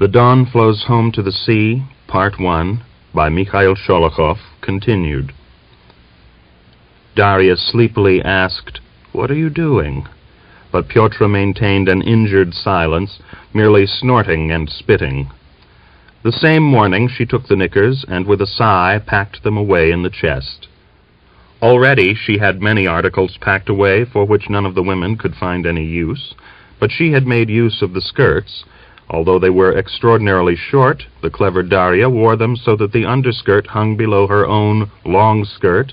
The Dawn Flows Home to the Sea, Part 1, by Mikhail Sholokhov, continued. Daria sleepily asked, "What are you doing?" But Pyotr maintained an injured silence, merely snorting and spitting. The same morning she took the knickers and with a sigh packed them away in the chest. Already she had many articles packed away for which none of the women could find any use, but she had made use of the skirts. Although they were extraordinarily short, the clever Daria wore them so that the underskirt hung below her own long skirt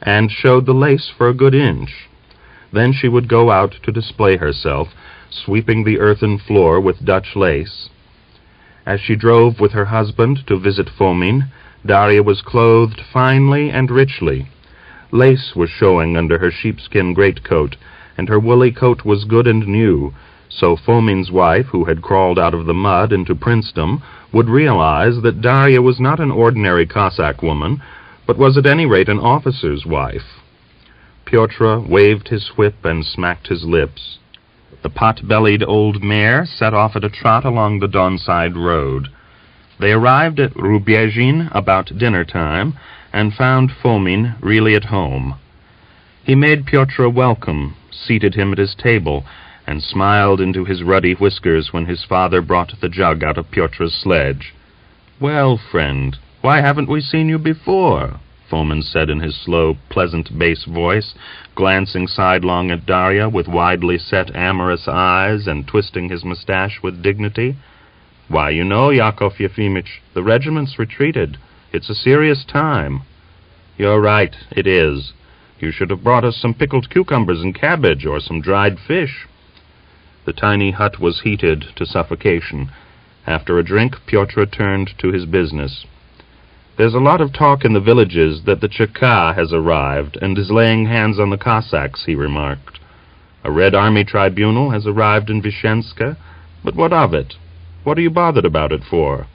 and showed the lace for a good inch. Then she would go out to display herself, sweeping the earthen floor with Dutch lace. As she drove with her husband to visit Fomin, Daria was clothed finely and richly. Lace was showing under her sheepskin greatcoat, and her woolly coat was good and new, so Fomin's wife, who had crawled out of the mud into princedom, would realize that Daria was not an ordinary Cossack woman, but was at any rate an officer's wife. Pyotr waved his whip and smacked his lips. The pot-bellied old mare set off at a trot along the Donside road. They arrived at Rubyezhin about dinner-time, and found Fomin really at home. He made Pyotr welcome, seated him at his table, and smiled into his ruddy whiskers when his father brought the jug out of Pyotr's sledge. "Well, friend, why haven't we seen you before?" Fomin said in his slow, pleasant bass voice, glancing sidelong at Daria with widely set amorous eyes and twisting his mustache with dignity. "Why, you know, Yakov Yefimych, the regiment's retreated. It's a serious time." "You're right, it is. You should have brought us some pickled cucumbers and cabbage, or some dried fish." The tiny hut was heated to suffocation. After a drink, Pyotr turned to his business. "There's a lot of talk in the villages that the Cheka has arrived and is laying hands on the Cossacks," he remarked. "A Red Army tribunal has arrived in Vishenska, but what of it? What are you bothered about it for?"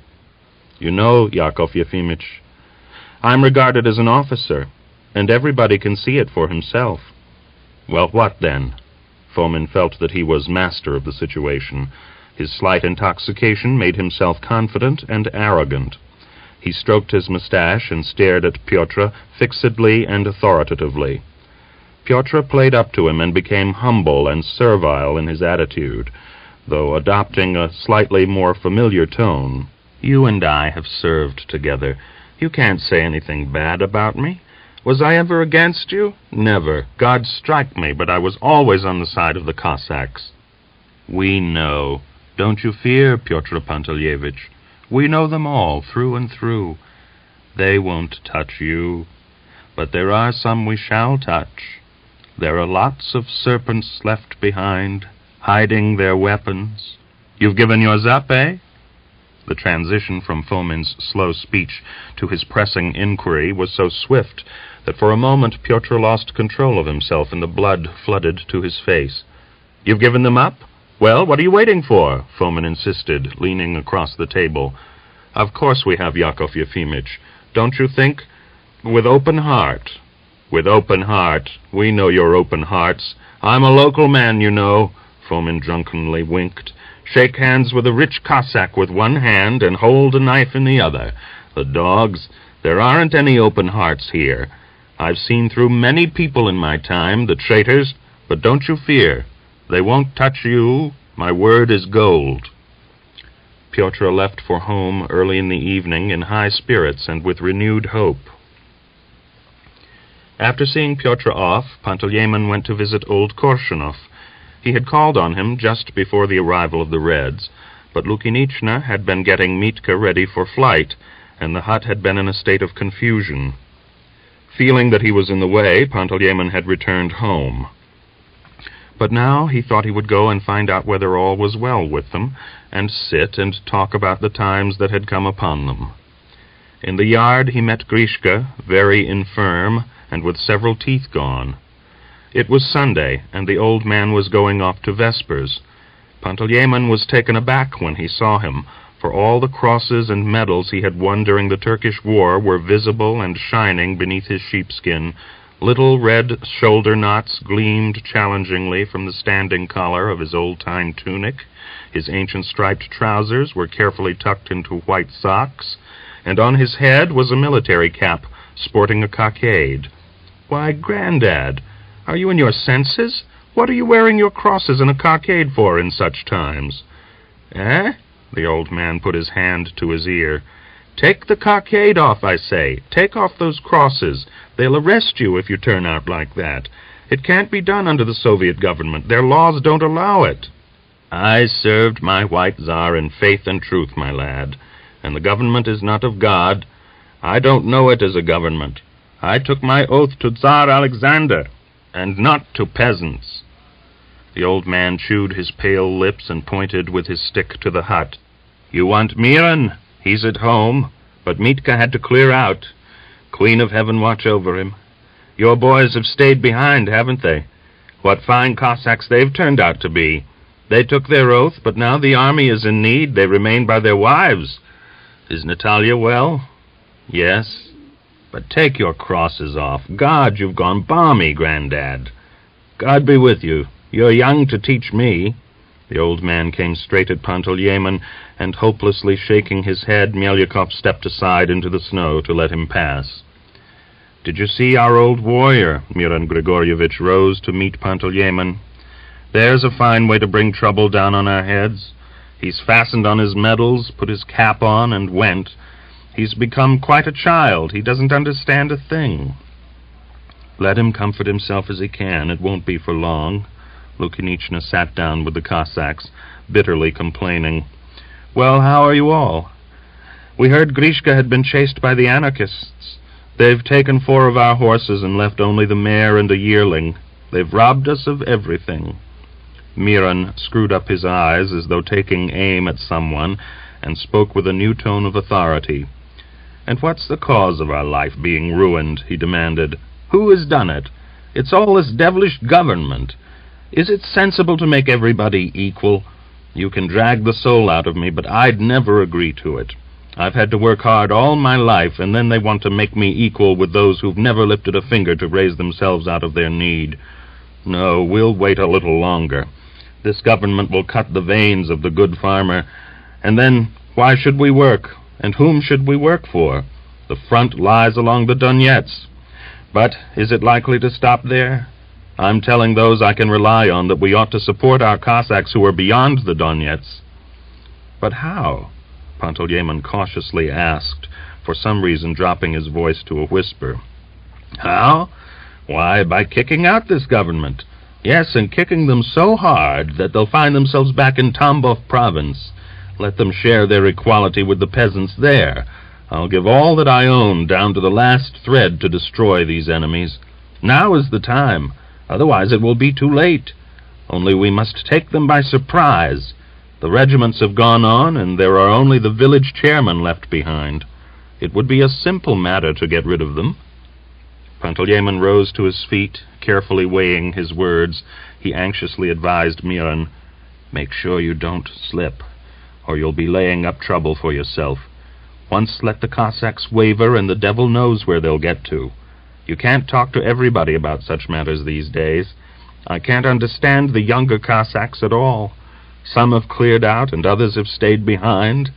"You know, Yakov Yefimych, I'm regarded as an officer, and everybody can see it for himself." "Well, what then?" Fomin felt that he was master of the situation. His slight intoxication made him self-confident and arrogant. He stroked his mustache and stared at Pyotr fixedly and authoritatively. Pyotr played up to him and became humble and servile in his attitude, though adopting a slightly more familiar tone. "You and I have served together. You can't say anything bad about me. Was I ever against you? Never. God strike me, but I was always on the side of the Cossacks." "We know. Don't you fear, Pyotr Pantelyevich. We know them all, through and through. They won't touch you. But there are some we shall touch. There are lots of serpents left behind, hiding their weapons. You've given yours up, eh?" The transition from Fomin's slow speech to his pressing inquiry was so swift that for a moment Pyotr lost control of himself and the blood flooded to his face. "You've given them up? Well, what are you waiting for?" Fomin insisted, leaning across the table. "Of course we have, Yakov Yefimych. Don't you think? With open heart." "With open heart. We know your open hearts. I'm a local man, you know." Fomin drunkenly winked. "Shake hands with a rich Cossack with one hand and hold a knife in the other. The dogs. There aren't any open hearts here. I've seen through many people in my time, the traitors, but don't you fear. They won't touch you. My word is gold." Pyotr left for home early in the evening in high spirits and with renewed hope. After seeing Pyotr off, Pantelyeymin went to visit old Korshunov. He had called on him just before the arrival of the Reds, but Lukinichna had been getting Mitka ready for flight, and the hut had been in a state of confusion. Feeling that he was in the way, Pantelyeymin had returned home. But now he thought he would go and find out whether all was well with them, and sit and talk about the times that had come upon them. In the yard he met Grishka, very infirm, and with several teeth gone. It was Sunday, and the old man was going off to vespers. Pantelyeymin was taken aback when he saw him, for all the crosses and medals he had won during the Turkish war were visible and shining beneath his sheepskin, Little red shoulder knots gleamed challengingly from the standing collar of his old-time tunic. His ancient striped trousers were carefully tucked into white socks, and on his head was a military cap sporting a cockade. "Why, Grandad, are you in your senses? What are you wearing your crosses and a cockade for in such times?" "Eh?" The old man put his hand to his ear. "Take the cockade off, I say. Take off those crosses. They'll arrest you if you turn out like that. It can't be done under the Soviet government. Their laws don't allow it." "I served my white Tsar in faith and truth, my lad, and the government is not of God. I don't know it as a government. I took my oath to Tsar Alexander, and not to peasants." The old man chewed his pale lips and pointed with his stick to the hut. "You want Miran? He's at home, but Mitka had to clear out. Queen of Heaven watch over him. Your boys have stayed behind, haven't they? What fine Cossacks they've turned out to be. They took their oath, but now the army is in need. They remain by their wives. Is Natalia well?" "Yes. But take your crosses off. God, you've gone balmy, Grandad." "God be with you. You're young to teach me." The old man came straight at Panteleimon, and hopelessly shaking his head, Melyakov stepped aside into the snow to let him pass. "Did you see our old warrior?" Miran Grigorievich rose to meet Panteleimon. "There's a fine way to bring trouble down on our heads. He's fastened on his medals, put his cap on, and went. He's become quite a child. He doesn't understand a thing." "Let him comfort himself as he can. It won't be for long." Lukinichna sat down with the Cossacks, bitterly complaining. "Well, how are you all?" "We heard Grishka had been chased by the anarchists. They've taken 4 of our horses and left only the mare and a yearling. They've robbed us of everything." Miran screwed up his eyes as though taking aim at someone, and spoke with a new tone of authority. "And what's the cause of our life being ruined?" he demanded. "Who has done it? It's all this devilish government. Is it sensible to make everybody equal? You can drag the soul out of me, but I'd never agree to it. I've had to work hard all my life, and then they want to make me equal with those who've never lifted a finger to raise themselves out of their need. No, we'll wait a little longer. This government will cut the veins of the good farmer, and then why should we work? And whom should we work for? The front lies along the Donets. But is it likely to stop there? I'm telling those I can rely on that we ought to support our Cossacks who are beyond the Donets." "But how?" Panteleimon cautiously asked, for some reason dropping his voice to a whisper. "How? Why, by kicking out this government. Yes, and kicking them so hard that they'll find themselves back in Tambov province. Let them share their equality with the peasants there. I'll give all that I own down to the last thread to destroy these enemies. Now is the time. Otherwise it will be too late. Only we must take them by surprise. The regiments have gone on, and there are only the village chairmen left behind. It would be a simple matter to get rid of them." Panteleimon rose to his feet, carefully weighing his words. He anxiously advised Miran, "Make sure you don't slip, or you'll be laying up trouble for yourself. Once let the Cossacks waver, and the devil knows where they'll get to. You can't talk to everybody about such matters these days. I can't understand the younger Cossacks at all. Some have cleared out, and others have stayed behind.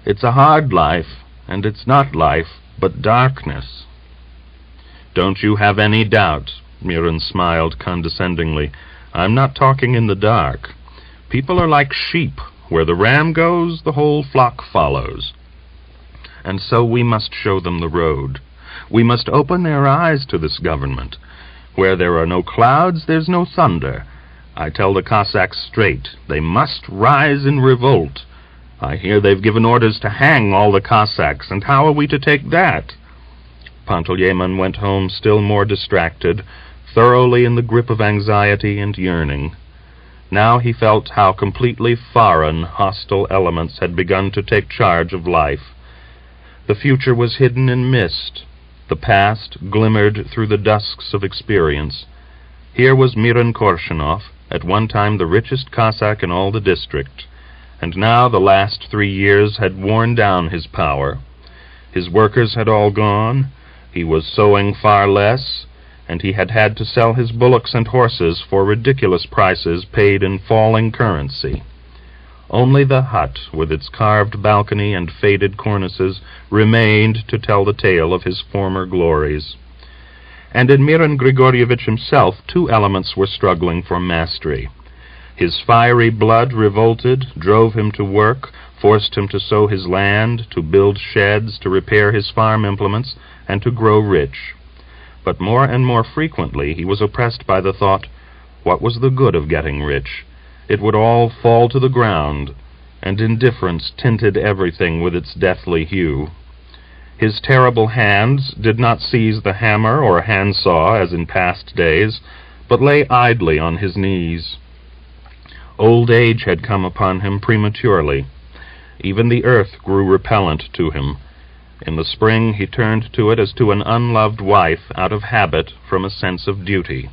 It's a hard life, and it's not life, but darkness." "Don't you have any doubt," Miran smiled condescendingly. "I'm not talking in the dark. People are like sheep. Where the ram goes, the whole flock follows. And so we must show them the road. We must open their eyes to this government. Where there are no clouds, there's no thunder. I tell the Cossacks straight, they must rise in revolt. I hear they've given orders to hang all the Cossacks, and how are we to take that?" Panteleimon went home still more distracted, thoroughly in the grip of anxiety and yearning. Now he felt how completely foreign, hostile elements had begun to take charge of life. The future was hidden in mist. The past glimmered through the dusks of experience. Here was Miran Korshunov, at one time the richest Cossack in all the district, and now the last 3 years had worn down his power. His workers had all gone, he was sowing far less, and he had had to sell his bullocks and horses for ridiculous prices paid in falling currency. Only the hut, with its carved balcony and faded cornices, remained to tell the tale of his former glories. And in Miran Grigorievich himself, two elements were struggling for mastery. His fiery blood revolted, drove him to work, forced him to sow his land, to build sheds, to repair his farm implements, and to grow rich. But more and more frequently he was oppressed by the thought, what was the good of getting rich? It would all fall to the ground, and indifference tinted everything with its deathly hue. His terrible hands did not seize the hammer or handsaw as in past days, but lay idly on his knees. Old age had come upon him prematurely. Even the earth grew repellent to him. In the spring he turned to it as to an unloved wife out of habit from a sense of duty.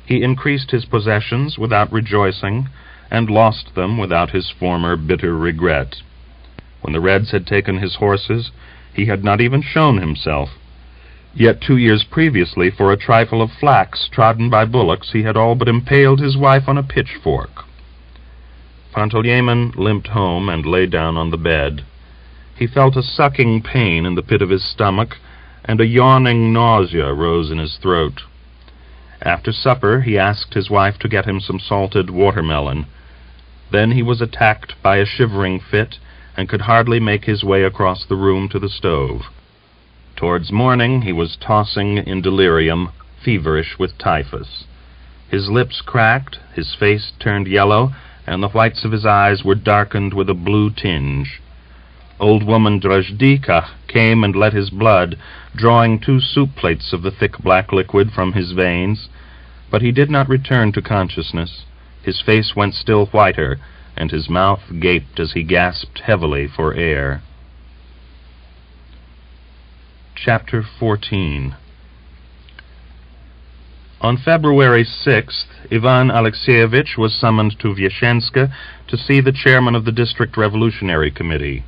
He increased his possessions without rejoicing, and lost them without his former bitter regret. When the Reds had taken his horses, he had not even shown himself. Yet 2 years previously, for a trifle of flax trodden by bullocks, he had all but impaled his wife on a pitchfork. Panteleimon limped home and lay down on the bed. He felt a sucking pain in the pit of his stomach, and a yawning nausea rose in his throat. After supper he asked his wife to get him some salted watermelon. Then he was attacked by a shivering fit, and could hardly make his way across the room to the stove. Towards morning he was tossing in delirium, feverish with typhus. His lips cracked, his face turned yellow, and the whites of his eyes were darkened with a blue tinge. Old woman Drozdika came and let his blood, drawing 2 soup plates of the thick black liquid from his veins, but he did not return to consciousness. His face went still whiter, and his mouth gaped as he gasped heavily for air. Chapter 14. On February 6th, Ivan Alexeyevich was summoned to Vyeshenska to see the chairman of the District Revolutionary Committee.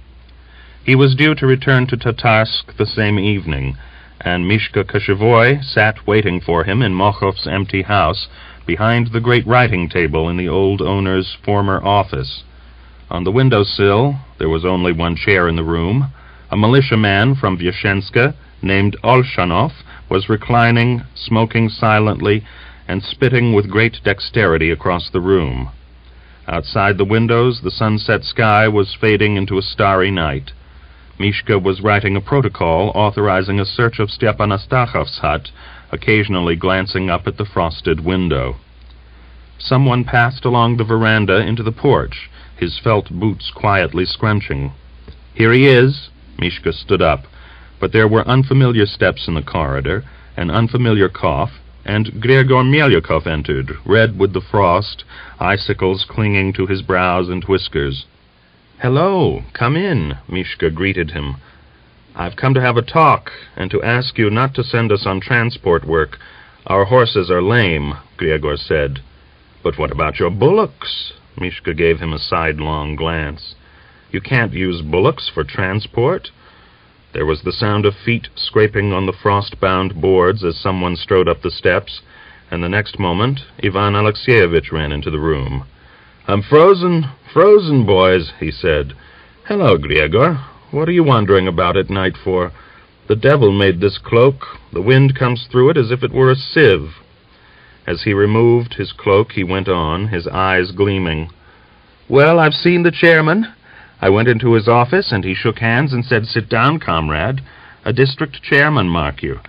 He was due to return to Tatarsk the same evening, and Mishka Koshevoy sat waiting for him in Mochov's empty house, behind the great writing table in the old owner's former office. On the window-sill, there was only one chair in the room. A militiaman from Vyeshenska, named Olshanov, was reclining, smoking silently, and spitting with great dexterity across the room. Outside the windows, the sunset sky was fading into a starry night. Mishka was writing a protocol authorizing a search of Stepan Astachov's hut, occasionally glancing up at the frosted window. Someone passed along the veranda into the porch, his felt boots quietly scrunching. "Here he is." Mishka stood up, but there were unfamiliar steps in the corridor, an unfamiliar cough, and Grigory Melyukov entered, red with the frost, icicles clinging to his brows and whiskers. "Hello, come in," Mishka greeted him. "I've come to have a talk, and to ask you not to send us on transport work. Our horses are lame," Grigory said. "But what about your bullocks?" Mishka gave him a sidelong glance. "You can't use bullocks for transport?" There was the sound of feet scraping on the frost-bound boards as someone strode up the steps, and the next moment Ivan Alexeyevich ran into the room. "I'm frozen, boys," he said. "Hello, Grigory. What are you wandering about at night for? The devil made this cloak. The wind comes through it as if it were a sieve." As he removed his cloak, he went on, his eyes gleaming. "Well, I've seen the chairman. I went into his office, and he shook hands and said, 'Sit down, comrade.' A district chairman, mark you.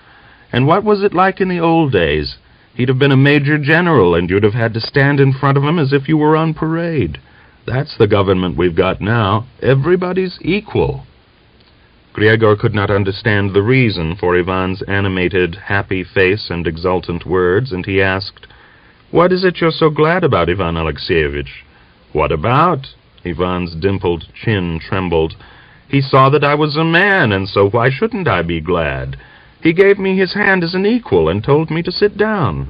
And what was it like in the old days? He'd have been a major general, and you'd have had to stand in front of him as if you were on parade. That's the government we've got now. Everybody's equal." Grigory could not understand the reason for Ivan's animated, happy face and exultant words, and he asked, "What is it you're so glad about, Ivan Alexeyevich?" "What about?" Ivan's dimpled chin trembled. "He saw that I was a man, and so why shouldn't I be glad? He gave me his hand as an equal and told me to sit down.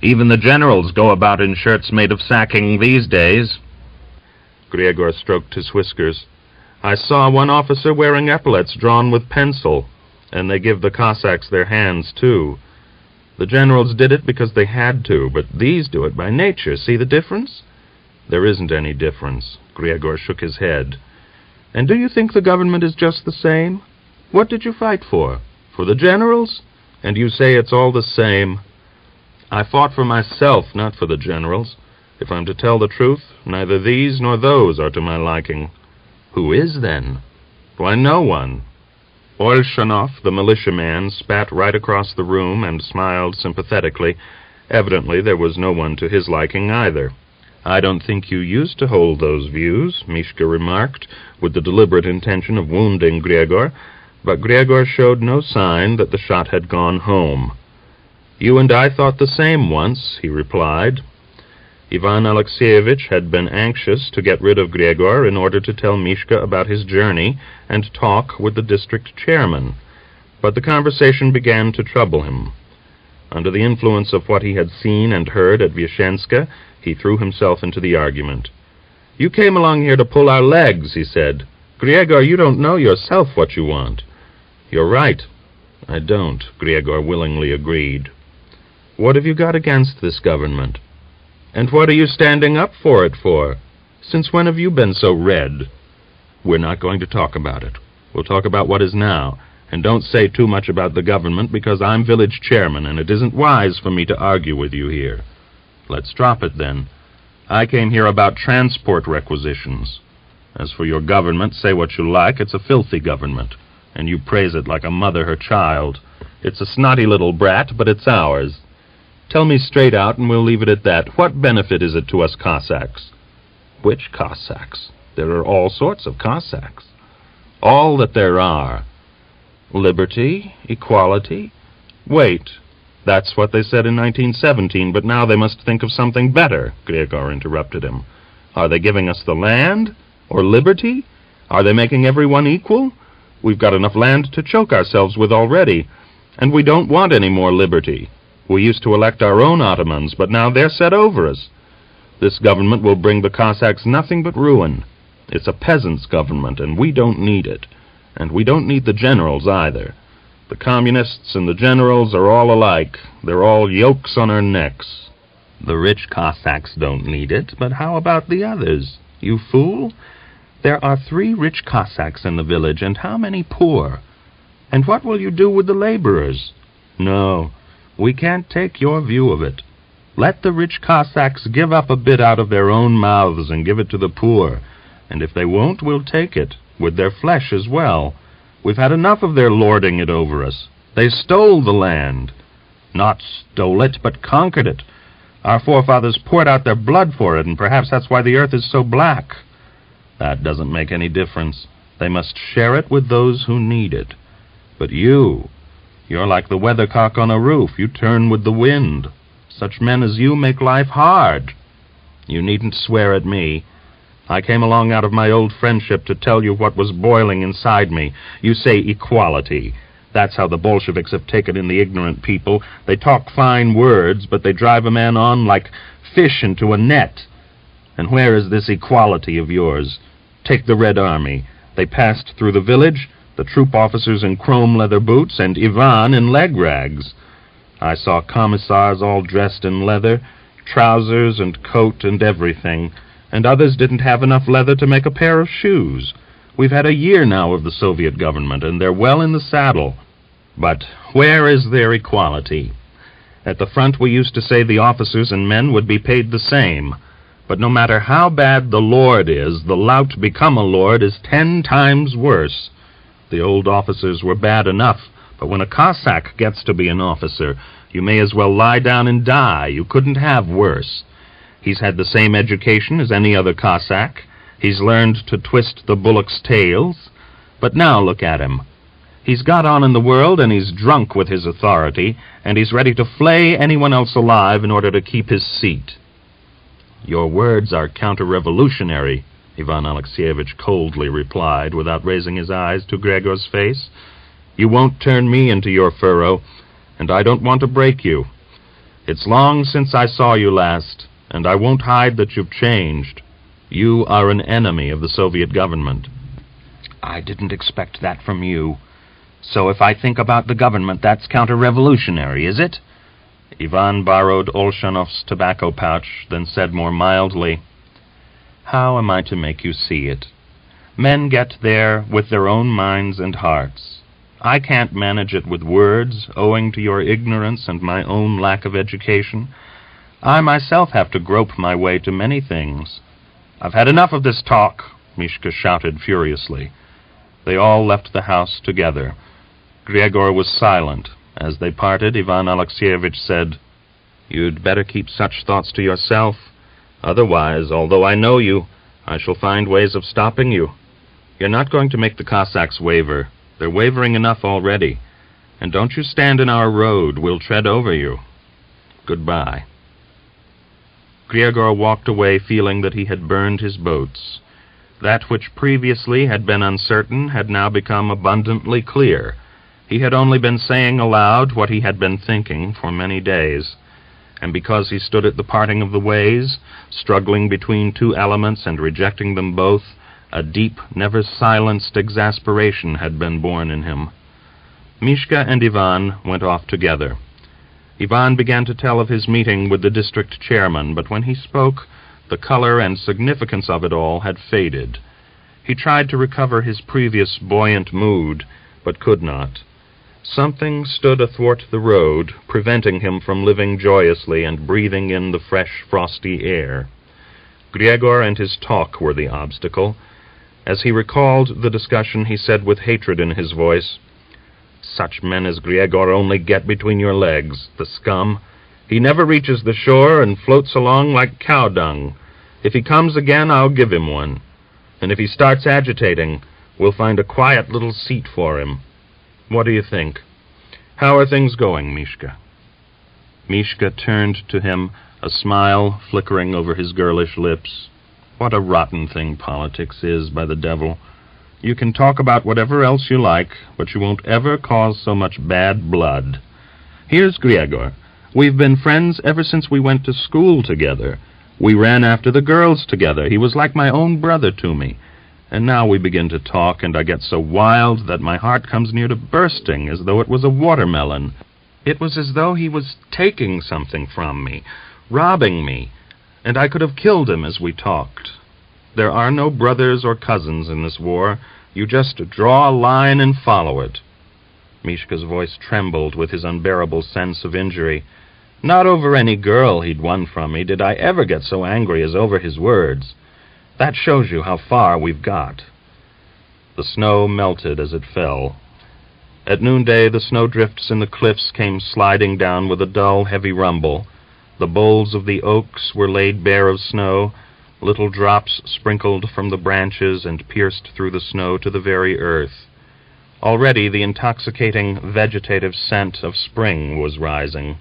Even the generals go about in shirts made of sacking these days." Grigory stroked his whiskers. "I saw one officer wearing epaulets drawn with pencil, and they give the Cossacks their hands, too. The generals did it because they had to, but these do it by nature. See the difference? There isn't any difference. Griegor shook his head. And do you think the government is just the same? What did you fight for? For the generals? And you say it's all the same. I fought for myself, not for the generals. If I'm to tell the truth, neither these nor those are to my liking. Who is, then? Why, no one. Olshanov, the militiaman, spat right across the room and smiled sympathetically. Evidently there was no one to his liking either. I don't think you used to hold those views, Mishka remarked, with the deliberate intention of wounding Griegor, but Griegor showed no sign that the shot had gone home. You and I thought the same once, he replied. Ivan Alexeyevich had been anxious to get rid of Griegor in order to tell Mishka about his journey and talk with the district chairman, but the conversation began to trouble him. Under the influence of what he had seen and heard at Vyeshenska, he threw himself into the argument. You came along here to pull our legs, he said. Griegor, you don't know yourself what you want. You're right. I don't, Griegor willingly agreed. What have you got against this government? And what are you standing up for it for? Since when have you been so red? We're not going to talk about it. We'll talk about what is now. And don't say too much about the government, because I'm village chairman, and it isn't wise for me to argue with you here. Let's drop it, then. I came here about transport requisitions. As for your government, say what you like, it's a filthy government, and you praise it like a mother her child. It's a snotty little brat, but it's ours. Tell me straight out, and we'll leave it at that. What benefit is it to us Cossacks? Which Cossacks? There are all sorts of Cossacks. All that there are. Liberty, equality. Wait, that's what they said in 1917, but now they must think of something better, Griegor interrupted him. Are they giving us the land? Or liberty? Are they making everyone equal? We've got enough land to choke ourselves with already, and we don't want any more liberty. We used to elect our own atamans, but now they're set over us. This government will bring the Cossacks nothing but ruin. It's a peasants' government, and we don't need it. And we don't need the generals either. The communists and the generals are all alike. They're all yokes on our necks. The rich Cossacks don't need it, but how about the others? You fool! There are 3 rich Cossacks in the village, and how many poor? And what will you do with the laborers? No, we can't take your view of it. Let the rich Cossacks give up a bit out of their own mouths and give it to the poor, and if they won't, we'll take it, with their flesh as well. We've had enough of their lording it over us. They stole the land. Not stole it, but conquered it. Our forefathers poured out their blood for it, and perhaps that's why the earth is so black. That doesn't make any difference. They must share it with those who need it. But you're like the weathercock on a roof. You turn with the wind. Such men as you make life hard. You needn't swear at me. I came along out of my old friendship to tell you what was boiling inside me. You say equality. That's how the Bolsheviks have taken in the ignorant people. They talk fine words, but they drive a man on like fish into a net. And where is this equality of yours? Take the Red Army. They passed through the village, the troop officers in chrome leather boots, and Ivan in leg rags. I saw commissars all dressed in leather, trousers and coat and everything, and others didn't have enough leather to make a pair of shoes. We've had a year now of the Soviet government, and they're well in the saddle. But where is their equality? At the front we used to say the officers and men would be paid the same. But no matter how bad the lord is, the lout become a lord is 10 times worse. The old officers were bad enough, but when a Cossack gets to be an officer, you may as well lie down and die. You couldn't have worse. He's had the same education as any other Cossack. He's learned to twist the bullocks' tails. But now look at him. He's got on in the world, and he's drunk with his authority, and he's ready to flay anyone else alive in order to keep his seat. Your words are counter-revolutionary, Ivan Alexeyevich coldly replied, without raising his eyes to Gregor's face. You won't turn me into your furrow, and I don't want to break you. It's long since I saw you last, and I won't hide that you've changed. You are an enemy of the Soviet government. I didn't expect that from you. So if I think about the government, that's counter-revolutionary, is it? Ivan borrowed Olshanov's tobacco pouch, then said more mildly, "How am I to make you see it? Men get there with their own minds and hearts. I can't manage it with words, owing to your ignorance and my own lack of education. I myself have to grope my way to many things." "I've had enough of this talk," Mishka shouted furiously. They all left the house together. Gregor was silent. As they parted, Ivan Alexeyevich said, "You'd better keep such thoughts to yourself. Otherwise, although I know you, I shall find ways of stopping you. You're not going to make the Cossacks waver. They're wavering enough already. And don't you stand in our road. We'll tread over you. Goodbye." Gregor walked away feeling that he had burned his boats. That which previously had been uncertain had now become abundantly clear. He had only been saying aloud what he had been thinking for many days. And because he stood at the parting of the ways, struggling between two elements and rejecting them both, a deep, never-silenced exasperation had been born in him. Mishka and Ivan went off together. Ivan began to tell of his meeting with the district chairman, but when he spoke, the color and significance of it all had faded. He tried to recover his previous buoyant mood, but could not. Something stood athwart the road, preventing him from living joyously and breathing in the fresh, frosty air. Gregor and his talk were the obstacle. As he recalled the discussion, he said with hatred in his voice, "Such men as Gregor only get between your legs, the scum. He never reaches the shore and floats along like cow dung. If he comes again, I'll give him one. And if he starts agitating, we'll find a quiet little seat for him. What do you think? How are things going, Mishka?" Mishka turned to him, a smile flickering over his girlish lips. "What a rotten thing politics is, by the devil. You can talk about whatever else you like, but you won't ever cause so much bad blood. Here's Gregor. We've been friends ever since we went to school together. We ran after the girls together. He was like my own brother to me. And now we begin to talk, and I get so wild that my heart comes near to bursting, as though it was a watermelon. It was as though he was taking something from me, robbing me, and I could have killed him as we talked. There are no brothers or cousins in this war. You just draw a line and follow it." Mishka's voice trembled with his unbearable sense of injury. Not over any girl he'd won from me did I ever get so angry as over his words. That shows you how far we've got. The snow melted as it fell. At noonday, the snowdrifts in the cliffs came sliding down with a dull, heavy rumble. The boles of the oaks were laid bare of snow. Little drops sprinkled from the branches and pierced through the snow to the very earth. Already the intoxicating vegetative scent of spring was rising,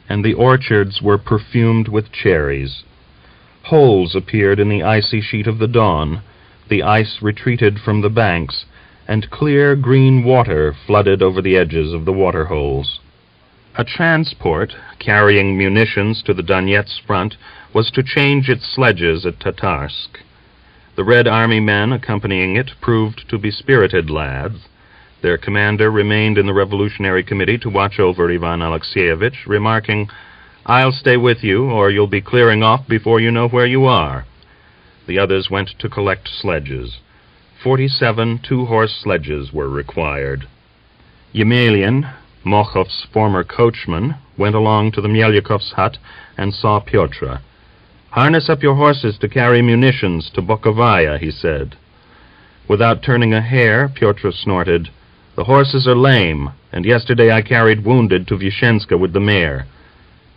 and the orchards were perfumed with cherries. Holes appeared in the icy sheet of the dawn. The ice retreated from the banks, and clear green water flooded over the edges of the water holes. A transport, carrying munitions to the Donetsk front, was to change its sledges at Tatarsk. The Red Army men accompanying it proved to be spirited lads. Their commander remained in the Revolutionary Committee to watch over Ivan Alexeyevich, remarking, "I'll stay with you, or you'll be clearing off before you know where you are." The others went to collect sledges. 47 two-horse sledges were required. Yemelyan, Mochov's former coachman, went along to the Melyakovs' hut and saw Pyotr. "Harness up your horses to carry munitions to Bokovaya," he said. Without turning a hair, Pyotr snorted, "The horses are lame, and yesterday I carried wounded to Vyshenska with the mare."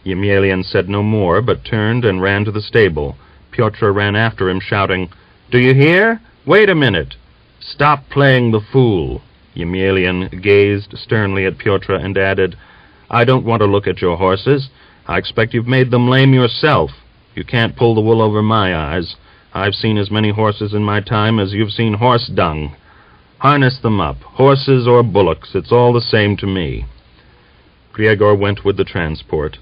Yemelyan said no more, but turned and ran to the stable. Pyotr ran after him, shouting, "Do you hear? Wait a minute! Stop playing the fool!" Yemelyan gazed sternly at Pyotr and added, "I don't want to look at your horses. I expect you've made them lame yourself. You can't pull the wool over my eyes. I've seen as many horses in my time as you've seen horse dung. Harness them up, horses or bullocks, it's all the same to me." Gregor went with the transport.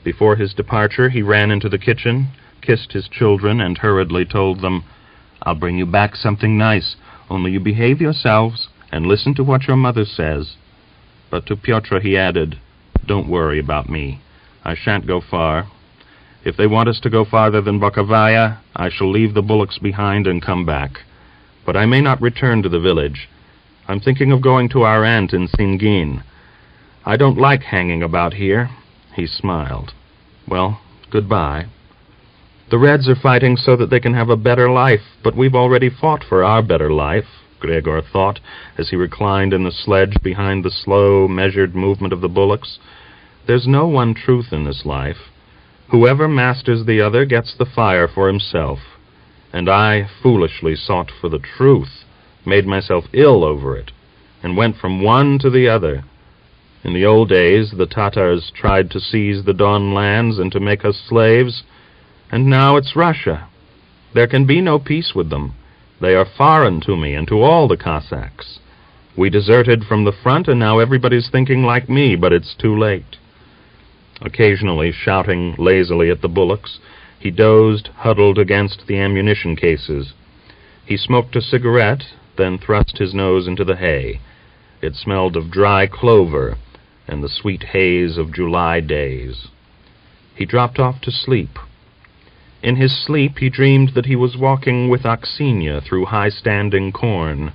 Before his departure, he ran into the kitchen, kissed his children, and hurriedly told them, "I'll bring you back something nice, only you behave yourselves and listen to what your mother says." But to Pyotr he added, "Don't worry about me. I shan't go far. If they want us to go farther than Bokovaya, I shall leave the bullocks behind and come back. But I may not return to the village. I'm thinking of going to our aunt in Singin. I don't like hanging about here." He smiled. "Well, goodbye. The Reds are fighting so that they can have a better life, but we've already fought for our better life," Gregor thought as he reclined in the sledge behind the slow, measured movement of the bullocks. "There's no one truth in this life. Whoever masters the other gets the fire for himself. And I foolishly sought for the truth, made myself ill over it, and went from one to the other. In the old days, the Tatars tried to seize the Don lands and to make us slaves, and now it's Russia. There can be no peace with them. They are foreign to me and to all the Cossacks. We deserted from the front, and now everybody's thinking like me, but it's too late." Occasionally shouting lazily at the bullocks, he dozed, huddled against the ammunition cases. He smoked a cigarette, then thrust his nose into the hay. It smelled of dry clover and the sweet haze of July days. He dropped off to sleep. In his sleep he dreamed that he was walking with Aksenia through high-standing corn.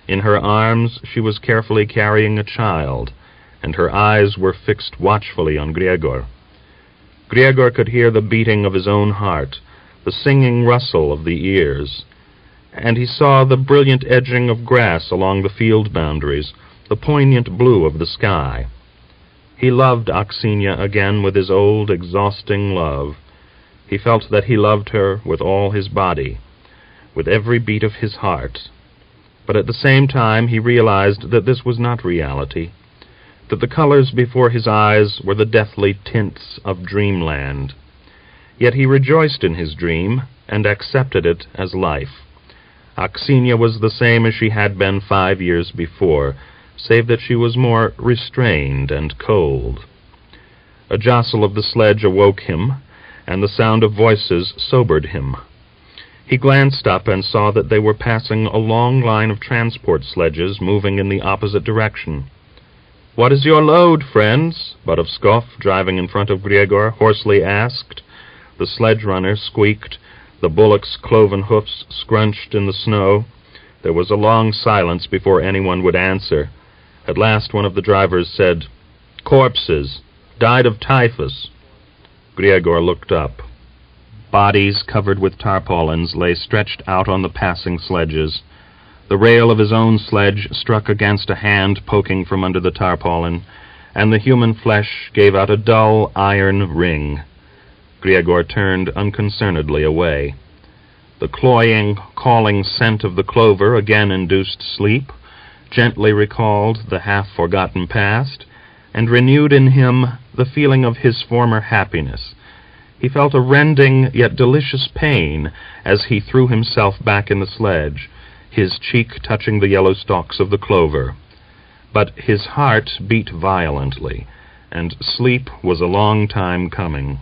In her arms she was carefully carrying a child, and her eyes were fixed watchfully on Gregor. Gregor could hear the beating of his own heart, the singing rustle of the ears, and he saw the brilliant edging of grass along the field boundaries, the poignant blue of the sky. He loved Aksenia again with his old, exhausting love. He felt that he loved her with all his body, with every beat of his heart. But at the same time he realized that this was not reality, that the colors before his eyes were the deathly tints of dreamland. Yet he rejoiced in his dream and accepted it as life. Aksenia was the same as she had been 5 years before, save that she was more restrained and cold. A jostle of the sledge awoke him, and the sound of voices sobered him. He glanced up and saw that they were passing a long line of transport sledges moving in the opposite direction. "What is your load, friends?" Bodovskov, driving in front of Gregor, hoarsely asked. The sledge-runner squeaked. The bullocks' cloven hoofs scrunched in the snow. There was a long silence before anyone would answer. At last one of the drivers said, "Corpses. Died of typhus." Gregor looked up. Bodies covered with tarpaulins lay stretched out on the passing sledges. The rail of his own sledge struck against a hand poking from under the tarpaulin, and the human flesh gave out a dull iron ring. Gregor turned unconcernedly away. The cloying, calling scent of the clover again induced sleep, gently recalled the half-forgotten past, and renewed in him the feeling of his former happiness. He felt a rending yet delicious pain as he threw himself back in the sledge, his cheek touching the yellow stalks of the clover. But his heart beat violently, and sleep was a long time coming.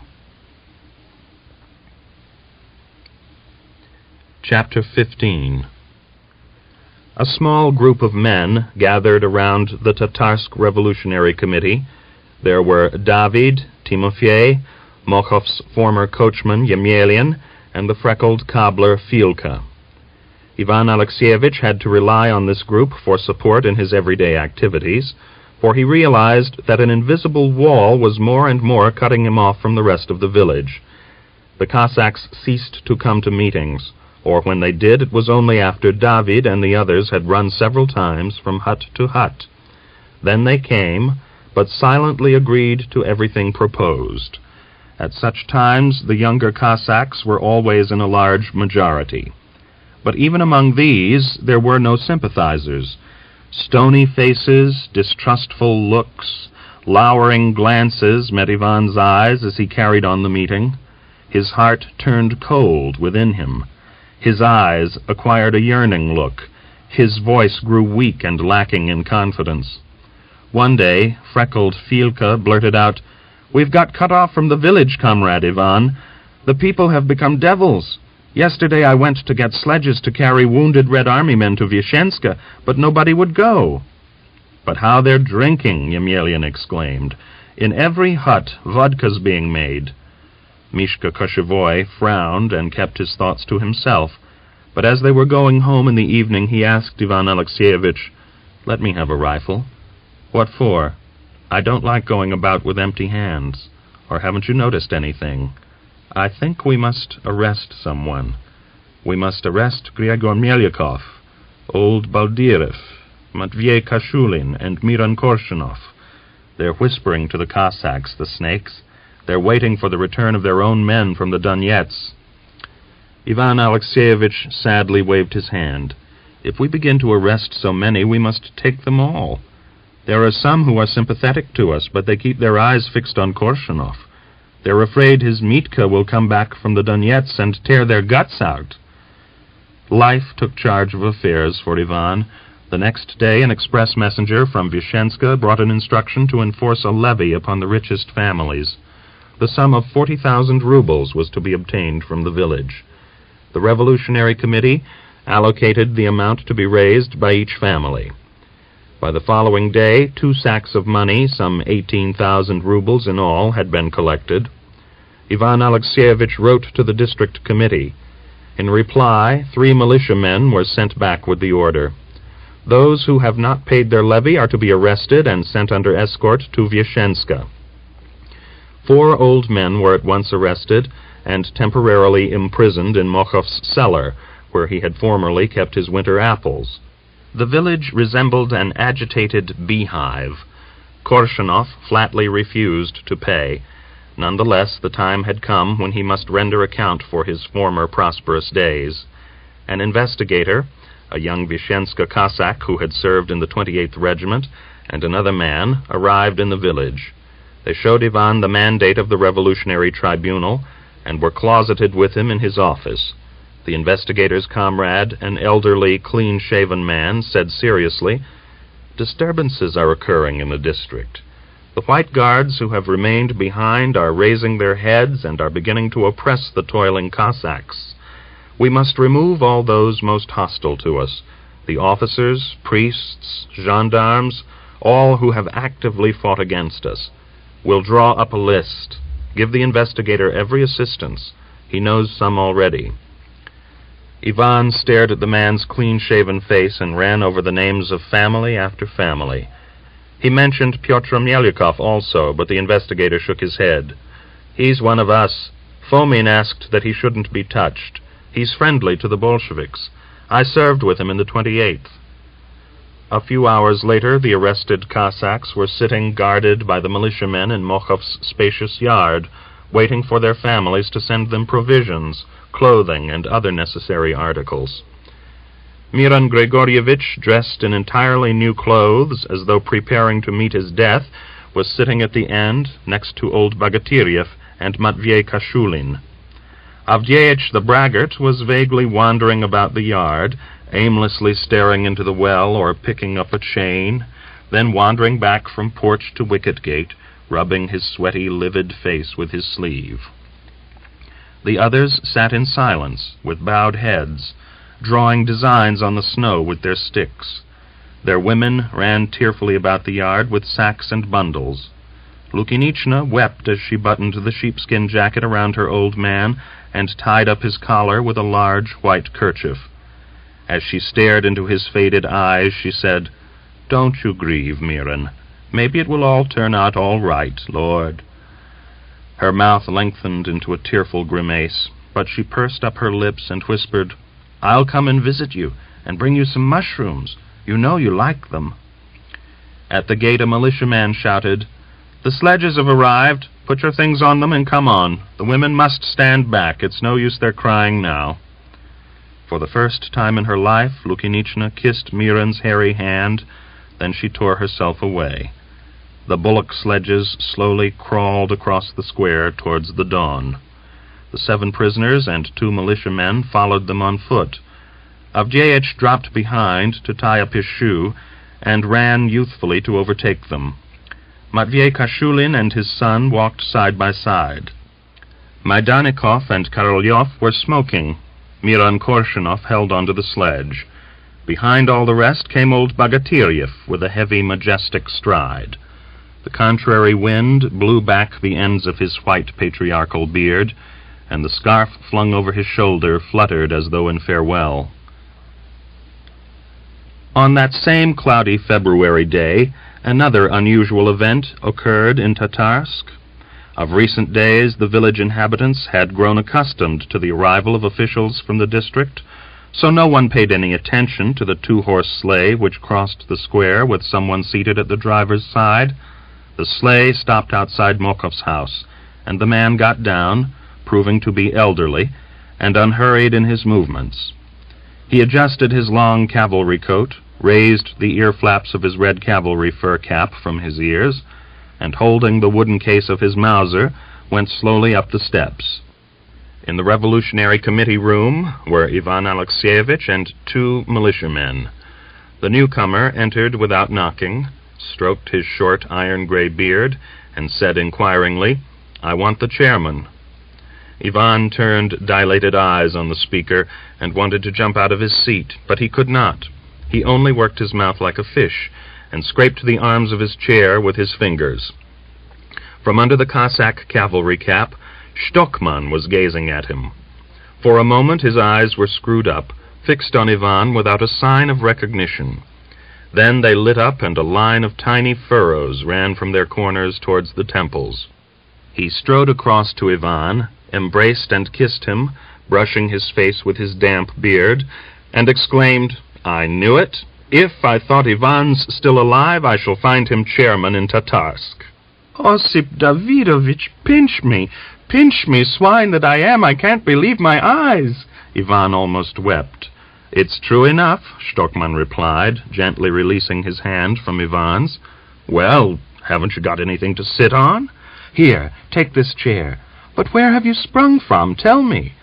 Chapter 15. A small group of men gathered around the Tatarsk Revolutionary Committee. There were David, Timofey, Mokhov's former coachman Yemelyan, and the freckled cobbler Filka. Ivan Alexeyevich had to rely on this group for support in his everyday activities, for he realized that an invisible wall was more and more cutting him off from the rest of the village. The Cossacks ceased to come to meetings, or when they did, it was only after David and the others had run several times from hut to hut. Then they came, but silently agreed to everything proposed. At such times, the younger Cossacks were always in a large majority. But even among these, there were no sympathizers. Stony faces, distrustful looks, lowering glances met Ivan's eyes as he carried on the meeting. His heart turned cold within him. His eyes acquired a yearning look. His voice grew weak and lacking in confidence. One day, freckled Filka blurted out, "We've got cut off from the village, Comrade Ivan. The people have become devils. Yesterday I went to get sledges to carry wounded Red Army men to Vyshchenska, but nobody would go." "But how they're drinking!" Yemelyan exclaimed. In every hut, vodka's being made." Mishka Koshevoy frowned and kept his thoughts to himself, but as they were going home in the evening, he asked Ivan Alexeyevich, "Let me have a rifle." "What for?" "I don't like going about with empty hands. Or haven't you noticed anything? I think we must arrest someone. We must arrest Grigory Melyakov, old Baldirev, Matvey Kashulin, and Miran Korshunov. They're whispering to the Cossacks, the snakes. They're waiting for the return of their own men from the Donets." Ivan Alexeyevich sadly waved his hand. "If we begin to arrest so many, we must take them all. There are some who are sympathetic to us, but they keep their eyes fixed on Korshunov. They're afraid his Mitka will come back from the Donets and tear their guts out." Life took charge of affairs for Ivan. The next day an express messenger from Vishenska brought an instruction to enforce a levy upon the richest families. The sum of 40,000 rubles was to be obtained from the village. The Revolutionary Committee allocated the amount to be raised by each family. By the following day, 2 sacks of money, some 18,000 rubles in all, had been collected. Ivan Alexeyevich wrote to the district committee. In reply, 3 militiamen were sent back with the order. Those who have not paid their levy are to be arrested and sent under escort to Vyeshenska. 4 old men were at once arrested and temporarily imprisoned in Mokhov's cellar, where he had formerly kept his winter apples. The village resembled an agitated beehive. Korshunov flatly refused to pay. Nonetheless, the time had come when he must render account for his former prosperous days. An investigator, a young Vishenska Cossack who had served in the 28th Regiment, and another man arrived in the village. They showed Ivan the mandate of the Revolutionary Tribunal and were closeted with him in his office. The investigator's comrade, an elderly, clean-shaven man, said seriously, "Disturbances are occurring in the district. The White Guards who have remained behind are raising their heads and are beginning to oppress the toiling Cossacks. We must remove all those most hostile to us, the officers, priests, gendarmes, all who have actively fought against us. We'll draw up a list. Give the investigator every assistance. He knows some already." Ivan stared at the man's clean-shaven face and ran over the names of family after family. He mentioned Pyotr Melyakov also, but the investigator shook his head. "He's one of us. Fomin asked that he shouldn't be touched. He's friendly to the Bolsheviks. I served with him in the 28th. A few hours later, the arrested Cossacks were sitting guarded by the militiamen in Mokhov's spacious yard, waiting for their families to send them provisions, clothing, and other necessary articles. Miran Grigorievich, dressed in entirely new clothes, as though preparing to meet his death, was sitting at the end, next to old Bogatiryev and Matvey Kashulin. Avdyeyich the braggart was vaguely wandering about the yard, aimlessly staring into the well or picking up a chain, then wandering back from porch to wicket gate, rubbing his sweaty, livid face with his sleeve. The others sat in silence, with bowed heads, drawing designs on the snow with their sticks. Their women ran tearfully about the yard with sacks and bundles. Lukinichna wept as she buttoned the sheepskin jacket around her old man and tied up his collar with a large white kerchief. As she stared into his faded eyes, she said, "Don't you grieve, Miran. Maybe it will all turn out all right, Lord." Her mouth lengthened into a tearful grimace, but she pursed up her lips and whispered, "I'll come and visit you, and bring you some mushrooms. You know you like them." At the gate a militiaman shouted, "The sledges have arrived. Put your things on them and come on. The women must stand back. It's no use their crying now." For the first time in her life, Lukinichna kissed Miran's hairy hand, then she tore herself away. The bullock sledges slowly crawled across the square towards the dawn. The 7 prisoners and 2 militiamen followed them on foot. Avdyeyich dropped behind to tie up his shoe and ran youthfully to overtake them. Matvey Kashulin and his son walked side by side. Maidanikov and Korolyov were smoking. Miran Korshunov held onto the sledge. Behind all the rest came old Bogatiryev with a heavy, majestic stride. The contrary wind blew back the ends of his white patriarchal beard, and the scarf flung over his shoulder fluttered as though in farewell. On that same cloudy February day, another unusual event occurred in Tatarsk. Of recent days, the village inhabitants had grown accustomed to the arrival of officials from the district, so no one paid any attention to the two-horse sleigh which crossed the square with someone seated at the driver's side. The sleigh stopped outside Mokov's house, and the man got down, proving to be elderly, and unhurried in his movements. He adjusted his long cavalry coat, raised the ear-flaps of his red cavalry fur cap from his ears, and holding the wooden case of his Mauser, went slowly up the steps. In the Revolutionary Committee room were Ivan Alexeyevich and two militiamen. The newcomer entered without knocking, stroked his short iron-gray beard, and said inquiringly, "I want the chairman." Ivan turned dilated eyes on the speaker and wanted to jump out of his seat, but he could not. He only worked his mouth like a fish, and scraped the arms of his chair with his fingers. From under the Cossack cavalry cap, Stockmann was gazing at him. For a moment his eyes were screwed up, fixed on Ivan without a sign of recognition. Then they lit up, and a line of tiny furrows ran from their corners towards the temples. He strode across to Ivan, embraced and kissed him, brushing his face with his damp beard, and exclaimed, "I knew it. If I thought Ivan's still alive, I shall find him chairman in Tatarsk." "Osip Davidovich, pinch me, swine that I am, I can't believe my eyes!" Ivan almost wept. "It's true enough," Stockmann replied, gently releasing his hand from Ivan's. "Well, haven't you got anything to sit on?" "Here, take this chair. But where have you sprung from? Tell me."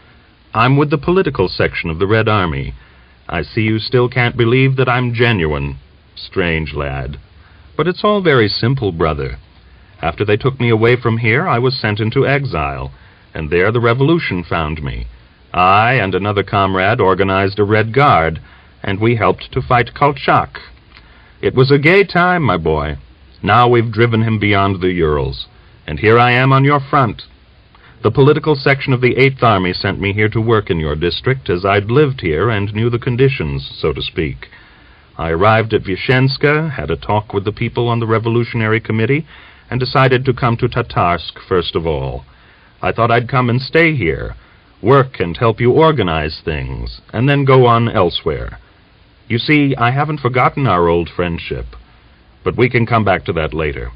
"I'm with the political section of the Red Army. I see you still can't believe that I'm genuine. Strange lad. But it's all very simple, brother. After they took me away from here, I was sent into exile, and there the revolution found me. I and another comrade organized a Red Guard, and we helped to fight Kolchak. It was a gay time, my boy. Now we've driven him beyond the Urals, and here I am on your front. The political section of the 8th Army sent me here to work in your district, as I'd lived here and knew the conditions, so to speak. I arrived at Vyazhenska, had a talk with the people on the Revolutionary Committee, and decided to come to Tatarsk first of all. I thought I'd come and stay here, work and help you organize things, and then go on elsewhere. You see, I haven't forgotten our old friendship, but we can come back to that later.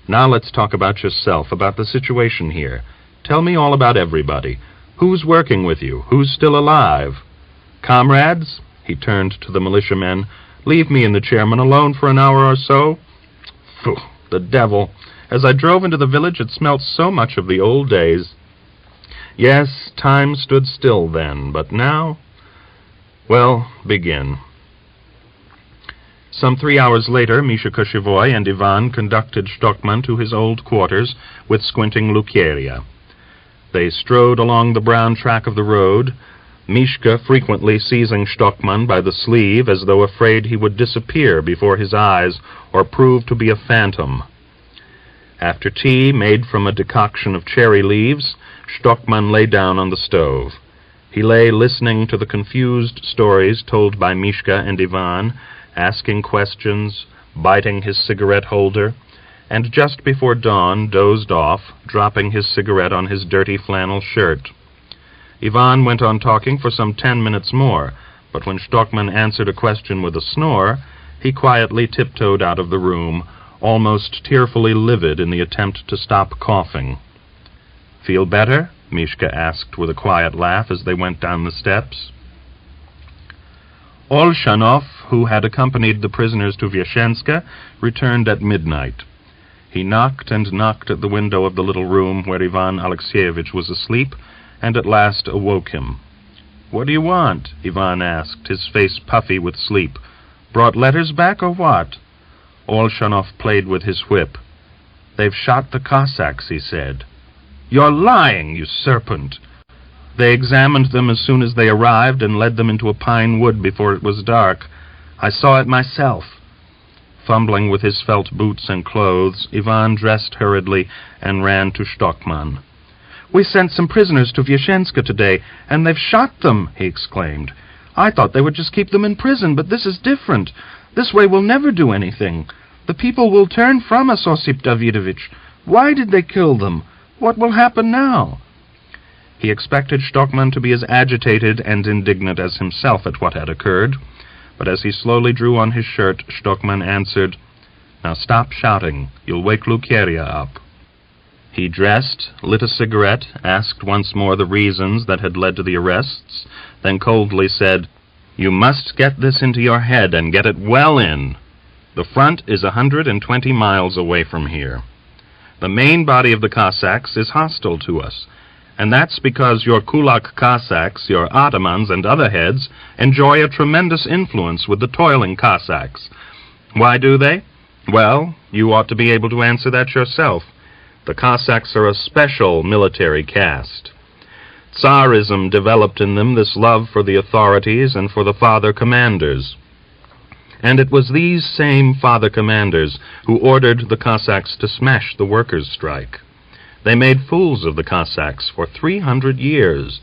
Now let's talk about yourself, about the situation here. Tell me all about everybody. Who's working with you? Who's still alive? Comrades," he turned to the militiamen, "leave me and the chairman alone for an hour or so." Phew, the devil! As I drove into the village, it smelt so much of the old days. Yes, time stood still then, but now... Well, begin. Some 3 hours later, Misha Koshevoy and Ivan conducted Stockmann to his old quarters with squinting Lukeria. They strode along the brown track of the road, Mishka frequently seizing Stockmann by the sleeve as though afraid he would disappear before his eyes or prove to be a phantom. After tea, made from a decoction of cherry leaves, Stockmann lay down on the stove. He lay listening to the confused stories told by Mishka and Ivan, asking questions, biting his cigarette holder, and just before dawn dozed off, dropping his cigarette on his dirty flannel shirt. Ivan went on talking for some 10 minutes more, but when Stockmann answered a question with a snore, he quietly tiptoed out of the room, almost tearfully livid in the attempt to stop coughing. "Feel better?" Mishka asked with a quiet laugh as they went down the steps. Olshanov, who had accompanied the prisoners to Vyazhenska, returned at midnight. He knocked and knocked at the window of the little room where Ivan Alexeyevich was asleep, and at last awoke him. "What do you want?" Ivan asked, his face puffy with sleep. "Brought letters back, or what?" Olshanov played with his whip. "They've shot the Cossacks," he said. "You're lying, you serpent!" "They examined them as soon as they arrived and led them into a pine wood before it was dark. I saw it myself." Fumbling with his felt boots and clothes, Ivan dressed hurriedly and ran to Stockman. "We sent some prisoners to Vyeshenska today, and they've shot them," he exclaimed. "I thought they would just keep them in prison, but this is different. This way we'll never do anything. The people will turn from us, Osip Davidovich. Why did they kill them? What will happen now?" He expected Stockman to be as agitated and indignant as himself at what had occurred, but as he slowly drew on his shirt, Stockman answered, "Now stop shouting. You'll wake Lukeria up." He dressed, lit a cigarette, asked once more the reasons that had led to the arrests, then coldly said, "You must get this into your head and get it well in. The front is 120 miles away from here. The main body of the Cossacks is hostile to us, and that's because your Kulak Cossacks, your Atamans and other heads, enjoy a tremendous influence with the toiling Cossacks. Why do they? Well, you ought to be able to answer that yourself. The Cossacks are a special military caste. Tsarism developed in them this love for the authorities and for the father commanders. And it was these same father commanders who ordered the Cossacks to smash the workers' strike. They made fools of the Cossacks for 300 years.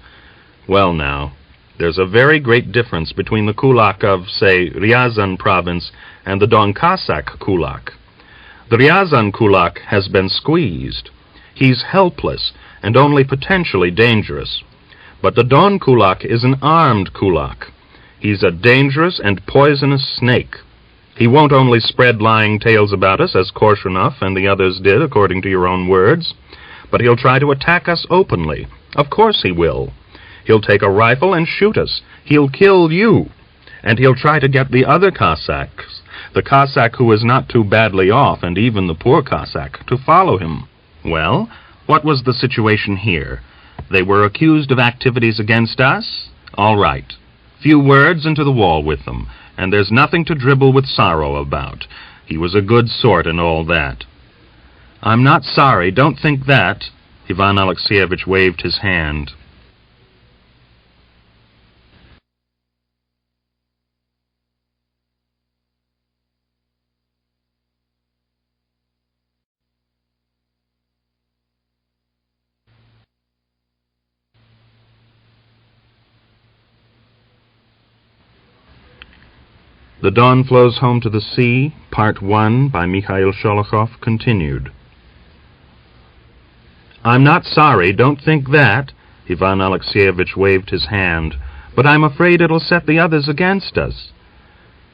Well now, there's a very great difference between the Kulak of, say, Ryazan province and the Don Cossack Kulak. The Ryazan Kulak has been squeezed. He's helpless and only potentially dangerous. But the Don Kulak is an armed Kulak. He's a dangerous and poisonous snake. He won't only spread lying tales about us, as Korshunov and the others did, according to your own words, but he'll try to attack us openly. Of course he will. He'll take a rifle and shoot us. He'll kill you. And he'll try to get the other Cossacks, the Cossack who is not too badly off, and even the poor Cossack, to follow him. Well, what was the situation here? They were accused of activities against us? All right. Few words into the wall with them, and there's nothing to dribble with sorrow about. He was a good sort and all that. I'm not sorry, don't think that. Ivan Alexeyevich waved his hand. The Dawn Flows Home to the Sea, Part 1, by Mikhail Sholokhov, continued. I'm not sorry, don't think that. Ivan Alexeyevich waved his hand. But I'm afraid it'll set the others against us.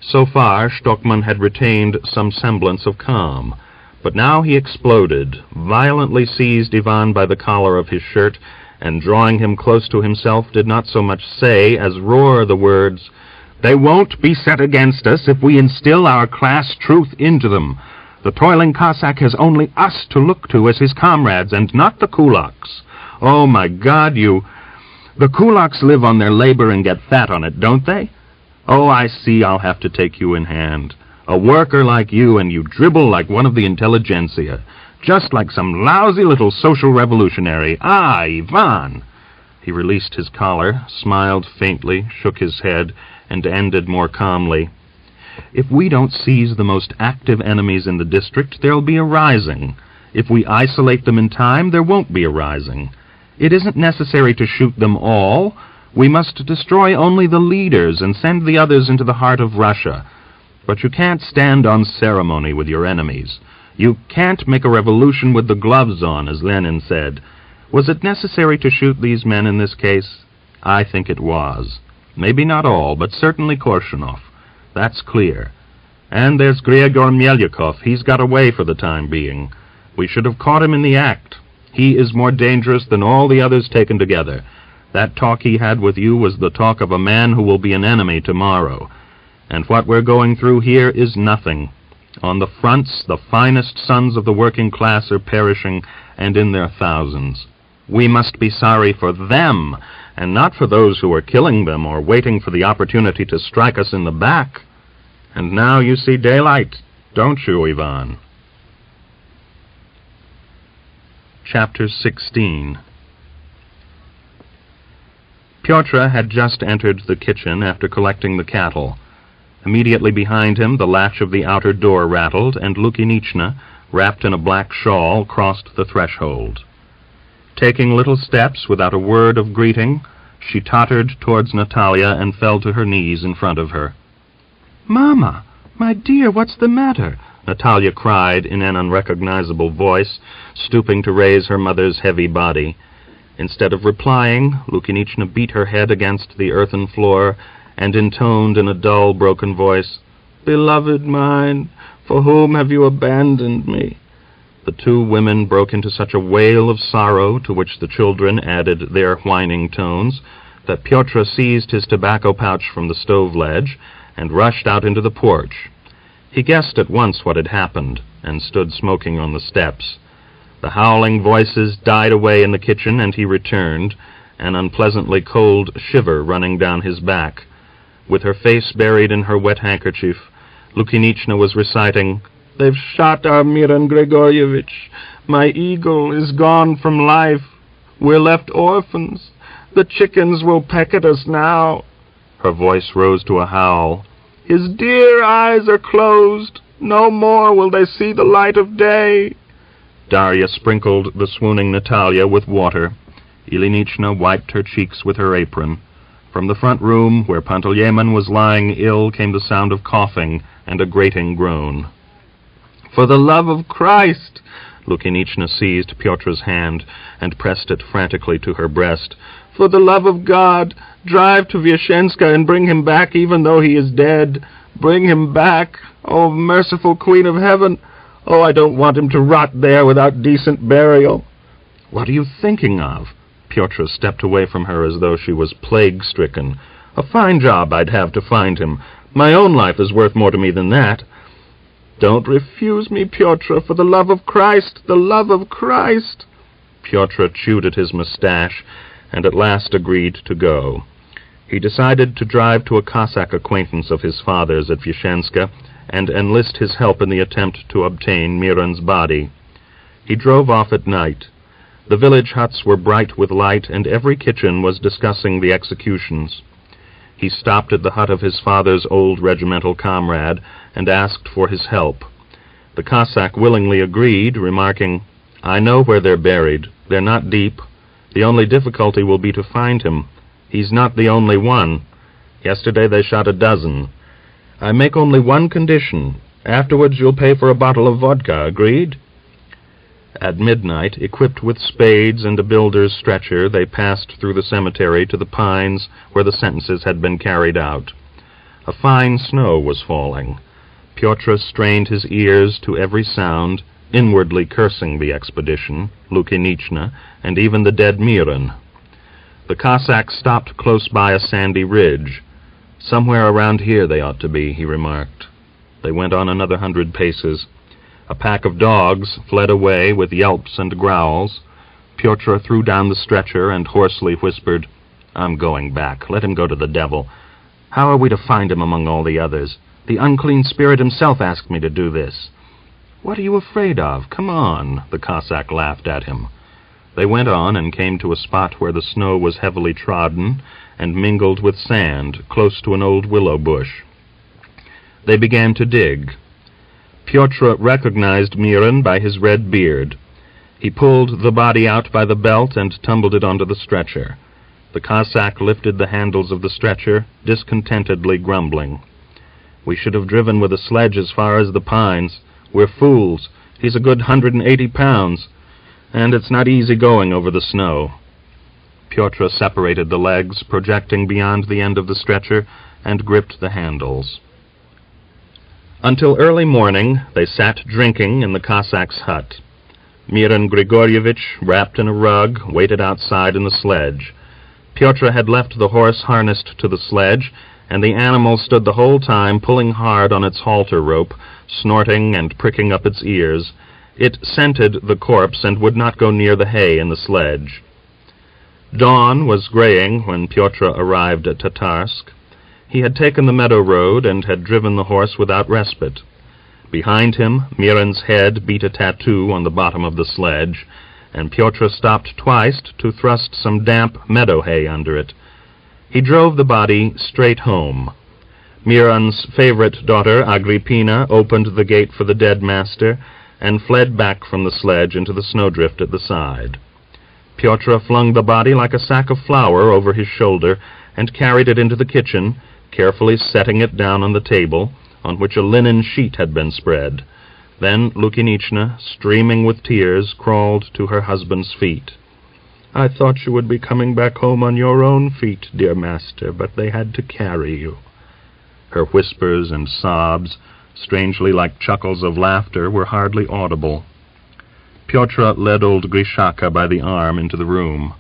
So far, Stockman had retained some semblance of calm, but now he exploded, violently seized Ivan by the collar of his shirt, and drawing him close to himself, did not so much say as roar the words, "They won't be set against us if we instill our class truth into them. The toiling Cossack has only us to look to as his comrades, and not the kulaks. Oh, my God, The kulaks live on their labor and get fat on it, don't they? Oh, I see I'll have to take you in hand. A worker like you, and you dribble like one of the intelligentsia. Just like some lousy little social revolutionary. Ah, Ivan!" He released his collar, smiled faintly, shook his head, and ended more calmly. "If we don't seize the most active enemies in the district, there'll be a rising. If we isolate them in time, there won't be a rising. It isn't necessary to shoot them all. We must destroy only the leaders and send the others into the heart of Russia. But you can't stand on ceremony with your enemies. You can't make a revolution with the gloves on, as Lenin said. Was it necessary to shoot these men in this case? I think it was. Maybe not all, but certainly Korshunov. That's clear. And there's Griegor Melyukov. He's got away for the time being. We should have caught him in the act. He is more dangerous than all the others taken together. That talk he had with you was the talk of a man who will be an enemy tomorrow. And what we're going through here is nothing. On the fronts, the finest sons of the working class are perishing, and in their thousands. We must be sorry for them, and not for those who are killing them or waiting for the opportunity to strike us in the back. And now you see daylight, don't you, Ivan?" Chapter 16. Pyotr had just entered the kitchen after collecting the cattle. Immediately behind him the latch of the outer door rattled, and Lukinichna, wrapped in a black shawl, crossed the threshold. Taking little steps without a word of greeting, she tottered towards Natalia and fell to her knees in front of her. "Mamma, my dear, what's the matter?" Natalia cried in an unrecognizable voice, stooping to raise her mother's heavy body. Instead of replying, Lukinichna beat her head against the earthen floor and intoned in a dull, broken voice, "Beloved mine, for whom have you abandoned me?" The two women broke into such a wail of sorrow, to which the children added their whining tones, that Pyotr seized his tobacco pouch from the stove ledge and rushed out into the porch. He guessed at once what had happened, and stood smoking on the steps. The howling voices died away in the kitchen, and he returned, an unpleasantly cold shiver running down his back. With her face buried in her wet handkerchief, Lukinichna was reciting, "They've shot our Miran Grigoryevich. My eagle is gone from life. We're left orphans. The chickens will peck at us now." Her voice rose to a howl. "His dear eyes are closed. No more will they see the light of day." Darya sprinkled the swooning Natalia with water. Ilinichna wiped her cheeks with her apron. From the front room, where Panteleimon was lying ill, came the sound of coughing and a grating groan. "For the love of Christ!" Lukinichna seized Pyotr's hand and pressed it frantically to her breast. "For the love of God, drive to Vyashenska and bring him back even though he is dead. Bring him back, oh merciful Queen of Heaven! Oh, I don't want him to rot there without decent burial." "What are you thinking of?" Pyotr stepped away from her as though she was plague-stricken. "A fine job I'd have to find him. My own life is worth more to me than that." "Don't refuse me, Pyotr, for the love of Christ, the love of Christ!" Pyotr chewed at his mustache, and at last agreed to go. He decided to drive to a Cossack acquaintance of his father's at Vyashenska and enlist his help in the attempt to obtain Miran's body. He drove off at night. The village huts were bright with light, and every kitchen was discussing the executions. He stopped at the hut of his father's old regimental comrade and asked for his help. The Cossack willingly agreed, remarking, "I know where they're buried. They're not deep. The only difficulty will be to find him. He's not the only one. Yesterday they shot a dozen. I make only one condition. Afterwards you'll pay for a bottle of vodka, agreed?" At midnight, equipped with spades and a builder's stretcher, they passed through the cemetery to the pines where the sentences had been carried out. A fine snow was falling. Pyotr strained his ears to every sound, inwardly cursing the expedition, Lukinichna, and even the dead Miran. The Cossacks stopped close by a sandy ridge. "Somewhere around here they ought to be," he remarked. They went on another 100 paces. A pack of dogs fled away with yelps and growls. Pyotr threw down the stretcher and hoarsely whispered, "I'm going back. Let him go to the devil. How are we to find him among all the others? The unclean spirit himself asked me to do this." "What are you afraid of? Come on," the Cossack laughed at him. They went on and came to a spot where the snow was heavily trodden and mingled with sand, close to an old willow bush. They began to dig. Pyotr recognized Miran by his red beard. He pulled the body out by the belt and tumbled it onto the stretcher. The Cossack lifted the handles of the stretcher, discontentedly grumbling. "We should have driven with a sledge as far as the pines. We're fools. He's a good 180 pounds, and it's not easy going over the snow." Pyotr separated the legs, projecting beyond the end of the stretcher, and gripped the handles. Until early morning they sat drinking in the Cossack's hut. Miran Grigoryevich, wrapped in a rug, waited outside in the sledge. Pyotr had left the horse harnessed to the sledge, and the animal stood the whole time pulling hard on its halter rope, snorting and pricking up its ears. It scented the corpse and would not go near the hay in the sledge. Dawn was graying when Pyotr arrived at Tatarsk. He had taken the meadow road and had driven the horse without respite. Behind him, Miran's head beat a tattoo on the bottom of the sledge, and Pyotr stopped twice to thrust some damp meadow hay under it. He drove the body straight home. Miron's favorite daughter, Agrippina, opened the gate for the dead master and fled back from the sledge into the snowdrift at the side. Pyotr flung the body like a sack of flour over his shoulder and carried it into the kitchen, carefully setting it down on the table, on which a linen sheet had been spread. Then Lukinichna, streaming with tears, crawled to her husband's feet. "I thought you would be coming back home on your own feet, dear master, but they had to carry you." Her whispers and sobs, strangely like chuckles of laughter, were hardly audible. Pyotr led old Grishaka by the arm into the room.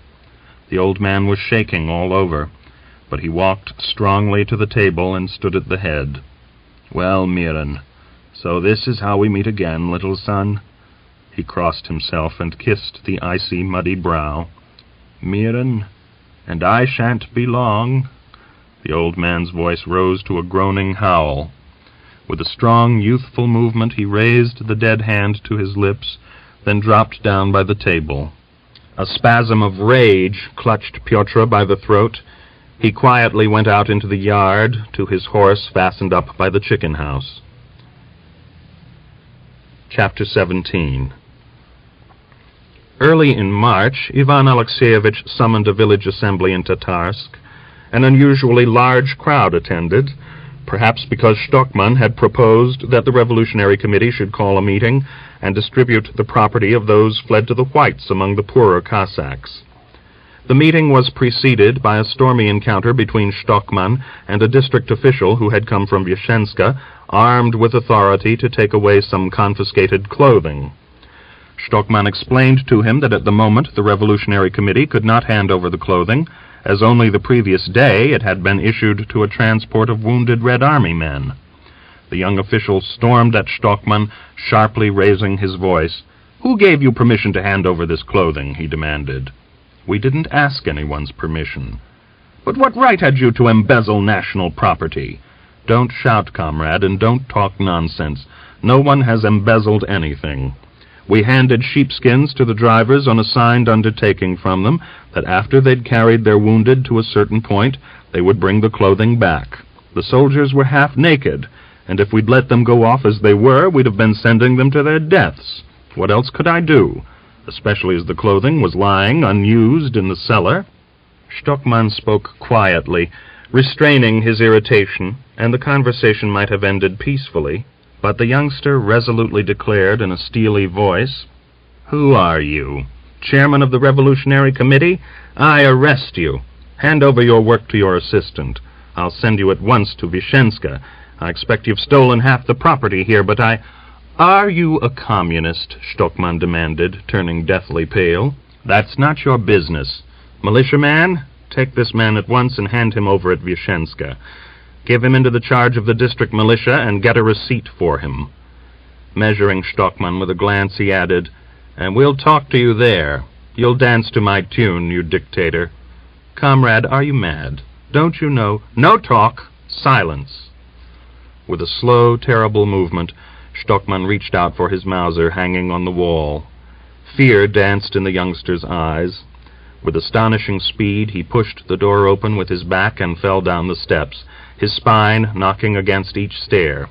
The old man was shaking all over, but he walked strongly to the table and stood at the head. "Well, Miron, so this is how we meet again, little son." He crossed himself and kissed the icy, muddy brow. "Miron, and I shan't be long." The old man's voice rose to a groaning howl. With a strong, youthful movement, he raised the dead hand to his lips, then dropped down by the table. A spasm of rage clutched Pyotr by the throat. He quietly went out into the yard to his horse fastened up by the chicken house. Chapter 17. Early in March, Ivan Alexeyevich summoned a village assembly in Tatarsk. An unusually large crowd attended, perhaps because Stockman had proposed that the Revolutionary Committee should call a meeting and distribute the property of those fled to the whites among the poorer Cossacks. The meeting was preceded by a stormy encounter between Stockman and a district official who had come from Vyshchenska, armed with authority to take away some confiscated clothing. Stockman explained to him that at the moment the Revolutionary Committee could not hand over the clothing, as only the previous day it had been issued to a transport of wounded Red Army men. The young official stormed at Stockman, sharply raising his voice. "Who gave you permission to hand over this clothing?" he demanded. "We didn't ask anyone's permission." "But what right had you to embezzle national property?" "Don't shout, comrade, and don't talk nonsense. No one has embezzled anything. We handed sheepskins to the drivers on a signed undertaking from them that after they'd carried their wounded to a certain point, they would bring the clothing back. The soldiers were half naked, and if we'd let them go off as they were, we'd have been sending them to their deaths. What else could I do? Especially as the clothing was lying unused in the cellar." Stockman spoke quietly, restraining his irritation, and the conversation might have ended peacefully, but the youngster resolutely declared in a steely voice, "Who are you? Chairman of the Revolutionary Committee? I arrest you. Hand over your work to your assistant. I'll send you at once to Vyshchenska. I expect you've stolen half the property here, but I—" "Are you a communist?" Stockman demanded, turning deathly pale. "That's not your business. Militiaman, take this man at once and hand him over at Vyshchenska. Give him into the charge of the district militia and get a receipt for him." Measuring Stockman with a glance, he added, "And we'll talk to you there. You'll dance to my tune, you dictator. Comrade, are you mad? Don't you know? No talk! Silence!" With a slow, terrible movement, Stockman reached out for his Mauser hanging on the wall. Fear danced in the youngster's eyes. With astonishing speed, he pushed the door open with his back and fell down the steps, his spine knocking against each stair.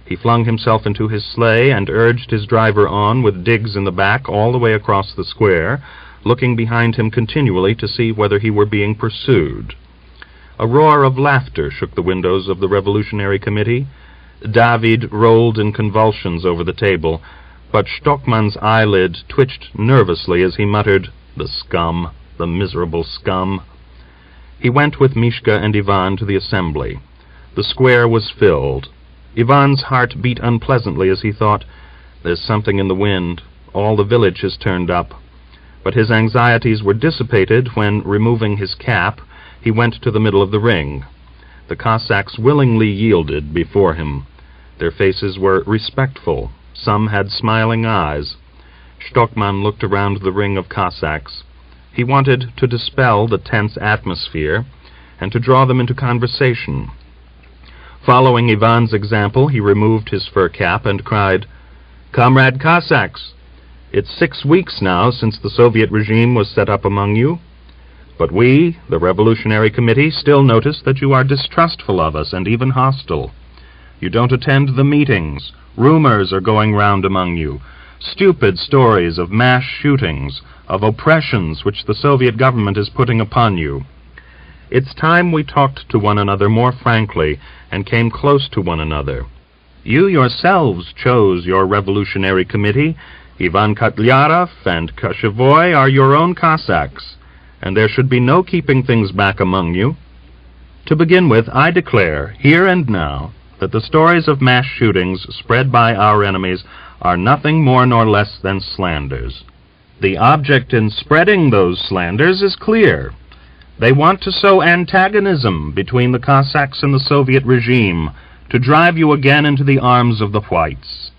He flung himself into his sleigh and urged his driver on with digs in the back all the way across the square, looking behind him continually to see whether he were being pursued. A roar of laughter shook the windows of the Revolutionary Committee. David rolled in convulsions over the table, but Stockman's eyelid twitched nervously as he muttered, "The scum, the miserable scum." He went with Mishka and Ivan to the assembly. The square was filled. Ivan's heart beat unpleasantly as he thought, "There's something in the wind. All the village has turned up." But his anxieties were dissipated when, removing his cap, he went to the middle of the ring. The Cossacks willingly yielded before him. Their faces were respectful. Some had smiling eyes. Stockman looked around the ring of Cossacks. He wanted to dispel the tense atmosphere and to draw them into conversation. Following Ivan's example, he removed his fur cap and cried, "Comrade Cossacks, it's 6 weeks now since the Soviet regime was set up among you. But we, the Revolutionary Committee, still notice that you are distrustful of us and even hostile. You don't attend the meetings. Rumors are going round among you. Stupid stories of mass shootings, of oppressions which the Soviet government is putting upon you. It's time we talked to one another more frankly and came close to one another. You yourselves chose your Revolutionary Committee. Ivan Kotlyarov and Koshevoy are your own Cossacks, and there should be no keeping things back among you. To begin with, I declare, here and now, that the stories of mass shootings spread by our enemies are nothing more nor less than slanders. The object in spreading those slanders is clear. They want to sow antagonism between the Cossacks and the Soviet regime, to drive you again into the arms of the Whites.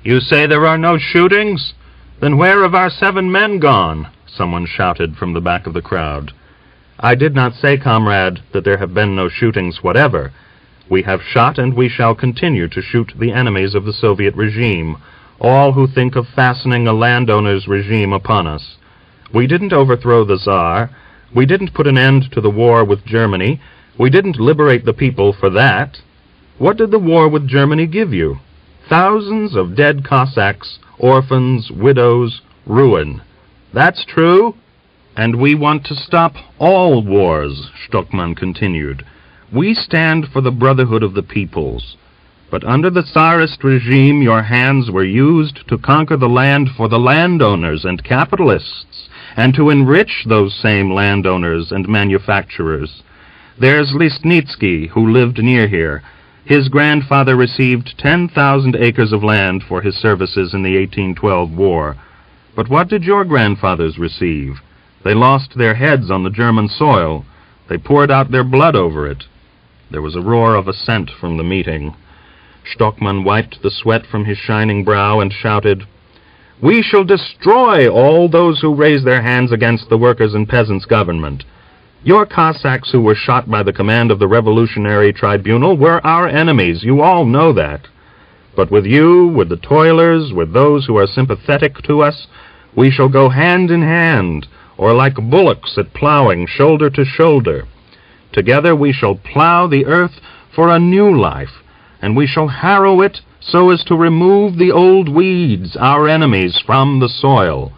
You say there are no shootings? Then where have our 7 men gone? Someone shouted from the back of the crowd. I did not say, comrade, that there have been no shootings whatever. We have shot and we shall continue to shoot the enemies of the Soviet regime, all who think of fastening a landowner's regime upon us. We didn't overthrow the Tsar. We didn't put an end to the war with Germany. We didn't liberate the people for that. What did the war with Germany give you? Thousands of dead Cossacks, orphans, widows, ruin. That's true, and we want to stop all wars, Stockmann continued. We stand for the brotherhood of the peoples. But under the Tsarist regime, your hands were used to conquer the land for the landowners and capitalists, and to enrich those same landowners and manufacturers. There's Lisnitsky, who lived near here. His grandfather received 10,000 acres of land for his services in the 1812 war. But what did your grandfathers receive? They lost their heads on the German soil. They poured out their blood over it. There was a roar of assent from the meeting. Stockmann wiped the sweat from his shining brow and shouted, "We shall destroy all those who raise their hands against the workers' and peasants' government. Your Cossacks who were shot by the command of the Revolutionary Tribunal were our enemies. You all know that. But with you, with the toilers, with those who are sympathetic to us, we shall go hand in hand, or like bullocks at plowing, shoulder to shoulder. Together we shall plow the earth for a new life, and we shall harrow it so as to remove the old weeds, our enemies, from the soil,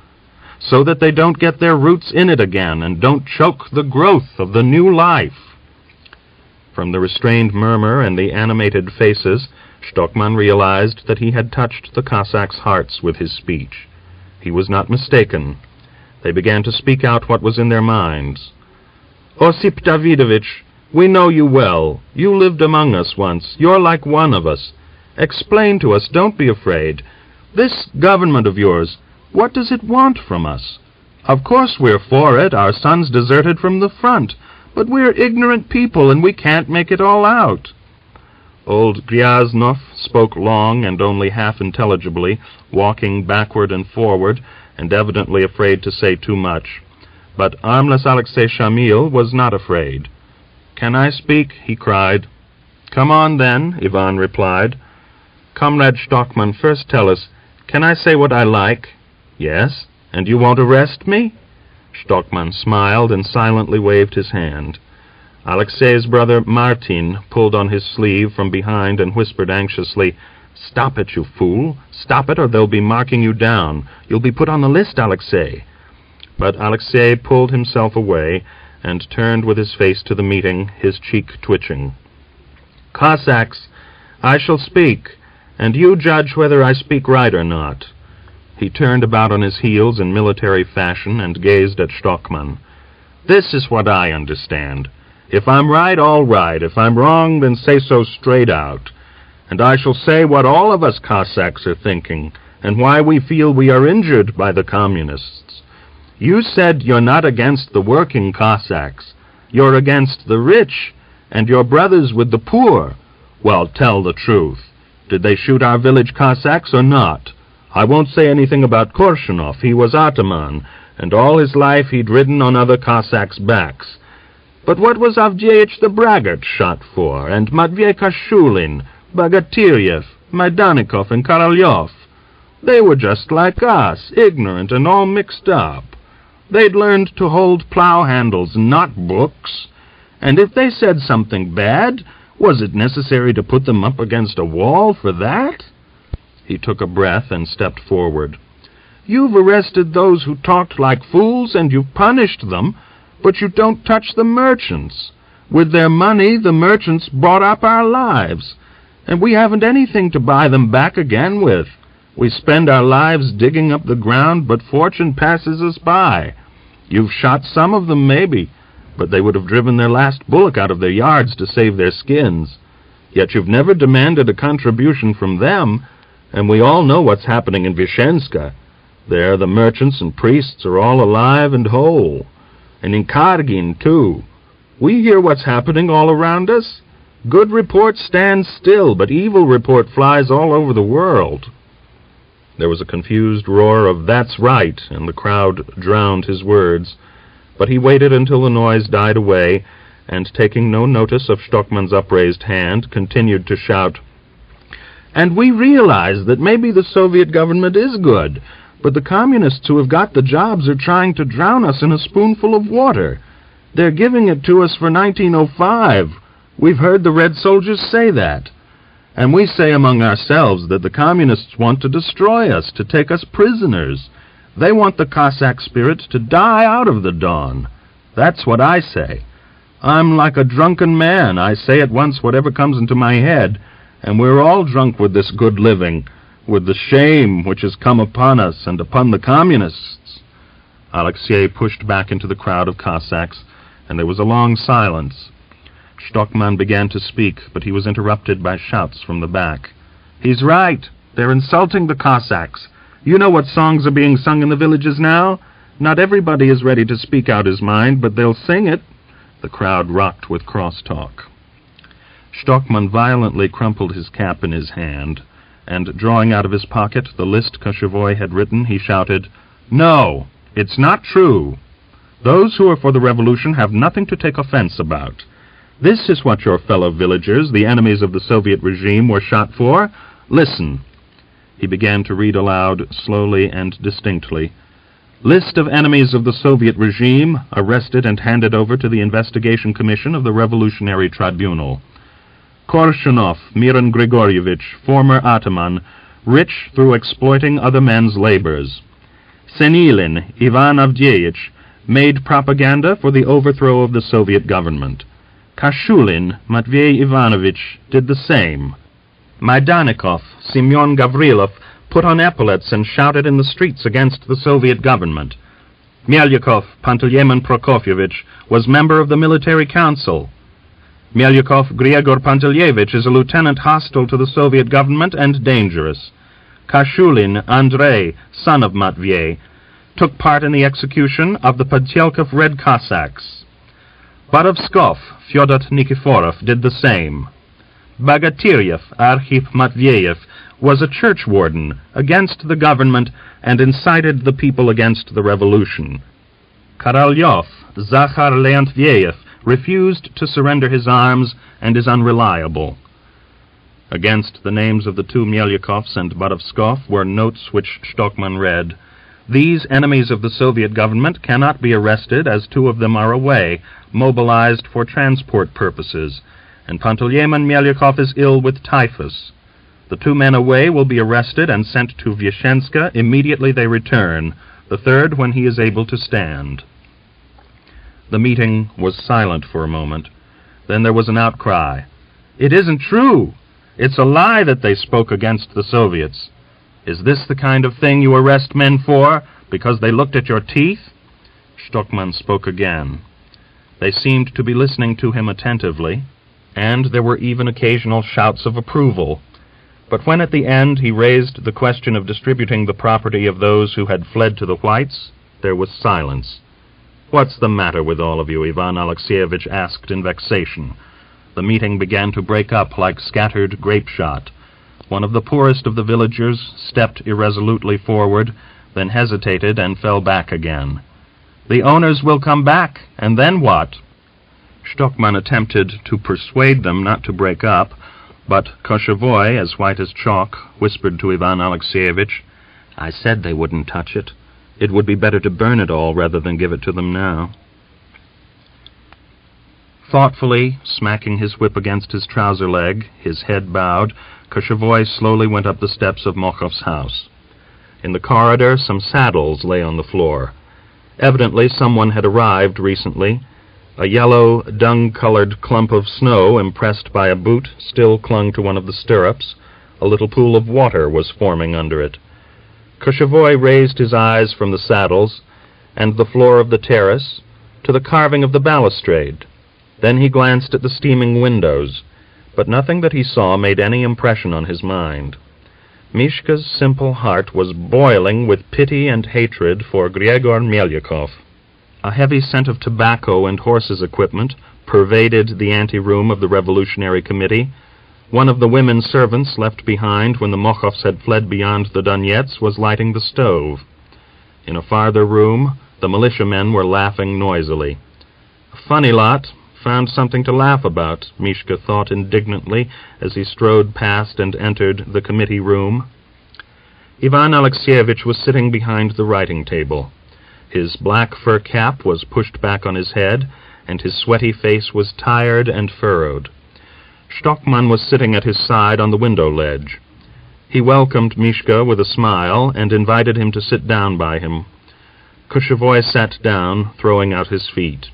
so that they don't get their roots in it again and don't choke the growth of the new life." From the restrained murmur and the animated faces, Stockmann realized that he had touched the Cossacks' hearts with his speech. He was not mistaken. They began to speak out what was in their minds. "Osip Davidovich, we know you well. You lived among us once. You're like one of us. Explain to us, don't be afraid. This government of yours, what does it want from us? Of course we're for it. Our sons deserted from the front. But we're ignorant people, and we can't make it all out." Old Gryaznov spoke long and only half intelligibly, walking backward and forward, and evidently afraid to say too much. But armless Alexei Shamil was not afraid. "Can I speak?" he cried. "Come on, then," Ivan replied. "Comrade Stockmann, first tell us, can I say what I like?" "Yes, and you won't arrest me?" Stockmann smiled and silently waved his hand. Alexei's brother Martin pulled on his sleeve from behind and whispered anxiously, "Stop it, you fool! Stop it, or they'll be marking you down. You'll be put on the list, Alexei." But Alexei pulled himself away and turned with his face to the meeting, his cheek twitching. "Cossacks, I shall speak, and you judge whether I speak right or not." He turned about on his heels in military fashion and gazed at Stockmann. "This is what I understand. If I'm right, all right. If I'm wrong, then say so straight out. And I shall say what all of us Cossacks are thinking, and why we feel we are injured by the Communists. You said you're not against the working Cossacks. You're against the rich, and your brothers with the poor. Well, tell the truth. Did they shoot our village Cossacks or not? I won't say anything about Korshunov. He was ataman, and all his life he'd ridden on other Cossacks' backs. But what was Avdyeich the Braggart shot for, and Matvey Kashulin, Bogatiryev, Majdanikov, and Korolyov? They were just like us, ignorant and all mixed up. They'd learned to hold plow handles, not books. And if they said something bad, was it necessary to put them up against a wall for that? He took a breath and stepped forward. You've arrested those who talked like fools, and you've punished them, but you don't touch the merchants. With their money, the merchants bought up our lives, and we haven't anything to buy them back again with. We spend our lives digging up the ground, but fortune passes us by. You've shot some of them, maybe, but they would have driven their last bullock out of their yards to save their skins. Yet you've never demanded a contribution from them, and we all know what's happening in Vishenska. There the merchants and priests are all alive and whole. And in Kargin, too. We hear what's happening all around us. Good report stands still, but evil report flies all over the world. There was a confused roar of "That's right," and the crowd drowned his words. But he waited until the noise died away, and taking no notice of Stockmann's upraised hand, continued to shout, "And we realize that maybe the Soviet government is good, but the communists who have got the jobs are trying to drown us in a spoonful of water. They're giving it to us for 1905. We've heard the Red soldiers say that. And we say among ourselves that the communists want to destroy us, to take us prisoners. They want the Cossack spirit to die out of the Don. That's what I say. I'm like a drunken man. I say at once whatever comes into my head, and we're all drunk with this good living, with the shame which has come upon us and upon the communists." Alexei pushed back into the crowd of Cossacks, and there was a long silence. Stockmann began to speak, but he was interrupted by shouts from the back. "He's right. They're insulting the Cossacks. You know what songs are being sung in the villages now? Not everybody is ready to speak out his mind, but they'll sing it." The crowd rocked with crosstalk. Stockmann violently crumpled his cap in his hand, and drawing out of his pocket the list Koshevoy had written, he shouted, "No, it's not true. Those who are for the revolution have nothing to take offense about. This is what your fellow villagers, the enemies of the Soviet regime, were shot for. Listen." He began to read aloud, slowly and distinctly. "List of enemies of the Soviet regime, arrested and handed over to the Investigation Commission of the Revolutionary Tribunal. Korshunov Miran Grigoryevich, former ataman, rich through exploiting other men's labors. Senilin Ivan Avdievich made propaganda for the overthrow of the Soviet government. Kashulin Matvey Ivanovich did the same. Majdanikov Semyon Gavrilov put on epaulets and shouted in the streets against the Soviet government. Melyakov Panteleimon Prokofievich was member of the military council. Melyakov Griegor Pantelyevich is a lieutenant hostile to the Soviet government and dangerous. Kashulin Andrei, son of Matvey, took part in the execution of the Potyelkov Red Cossacks. Borovskov Fyodor Nikiforov did the same. Bogatiryev Arkhip Matveyev was a church warden against the government and incited the people against the revolution. Korolyov Zakhar Leontyev refused to surrender his arms and is unreliable." Against the names of the two Melyakovs and Borovskov were notes which Stockmann read. "These enemies of the Soviet government cannot be arrested, as two of them are away, mobilized for transport purposes, and Panteleimon Melyakov is ill with typhus. The two men away will be arrested and sent to Vyeshenska immediately they return, the third when he is able to stand." The meeting was silent for a moment. Then there was an outcry. "It isn't true! It's a lie that they spoke against the Soviets. Is this the kind of thing you arrest men for, because they looked at your teeth?" Stockmann spoke again. They seemed to be listening to him attentively, and there were even occasional shouts of approval. But when at the end he raised the question of distributing the property of those who had fled to the Whites, there was silence. "What's the matter with all of you?" Ivan Alexeyevich asked in vexation. The meeting began to break up like scattered grape-shot. One of the poorest of the villagers stepped irresolutely forward, then hesitated and fell back again. "The owners will come back, and then what?" Stockmann attempted to persuade them not to break up, but Koshevoy, as white as chalk, whispered to Ivan Alexeyevich, "I said they wouldn't touch it. It would be better to burn it all rather than give it to them now. Thoughtfully, smacking his whip against his trouser leg, his head bowed, Koshevoy slowly went up the steps of Mokhov's house. In the corridor, some saddles lay on the floor. Evidently someone had arrived recently. A yellow, dung-colored clump of snow, impressed by a boot, still clung to one of the stirrups. A little pool of water was forming under it. Koshevoy raised his eyes from the saddles and the floor of the terrace to the carving of the balustrade. Then he glanced at the steaming windows, but nothing that he saw made any impression on his mind. Mishka's simple heart was boiling with pity and hatred for Griegor Melyakov. A heavy scent of tobacco and horses' equipment pervaded the anteroom of the Revolutionary Committee. One of the women servants left behind when the Mokhovs had fled beyond the Donets was lighting the stove. In a farther room, the militiamen were laughing noisily. A funny lot, found something to laugh about, Mishka thought indignantly as he strode past and entered the committee room. Ivan Alexeyevich was sitting behind the writing table. His black fur cap was pushed back on his head, and his sweaty face was tired and furrowed. Stockman was sitting at his side on the window ledge. He welcomed Mishka with a smile and invited him to sit down by him. Koshevoy sat down, throwing out his feet.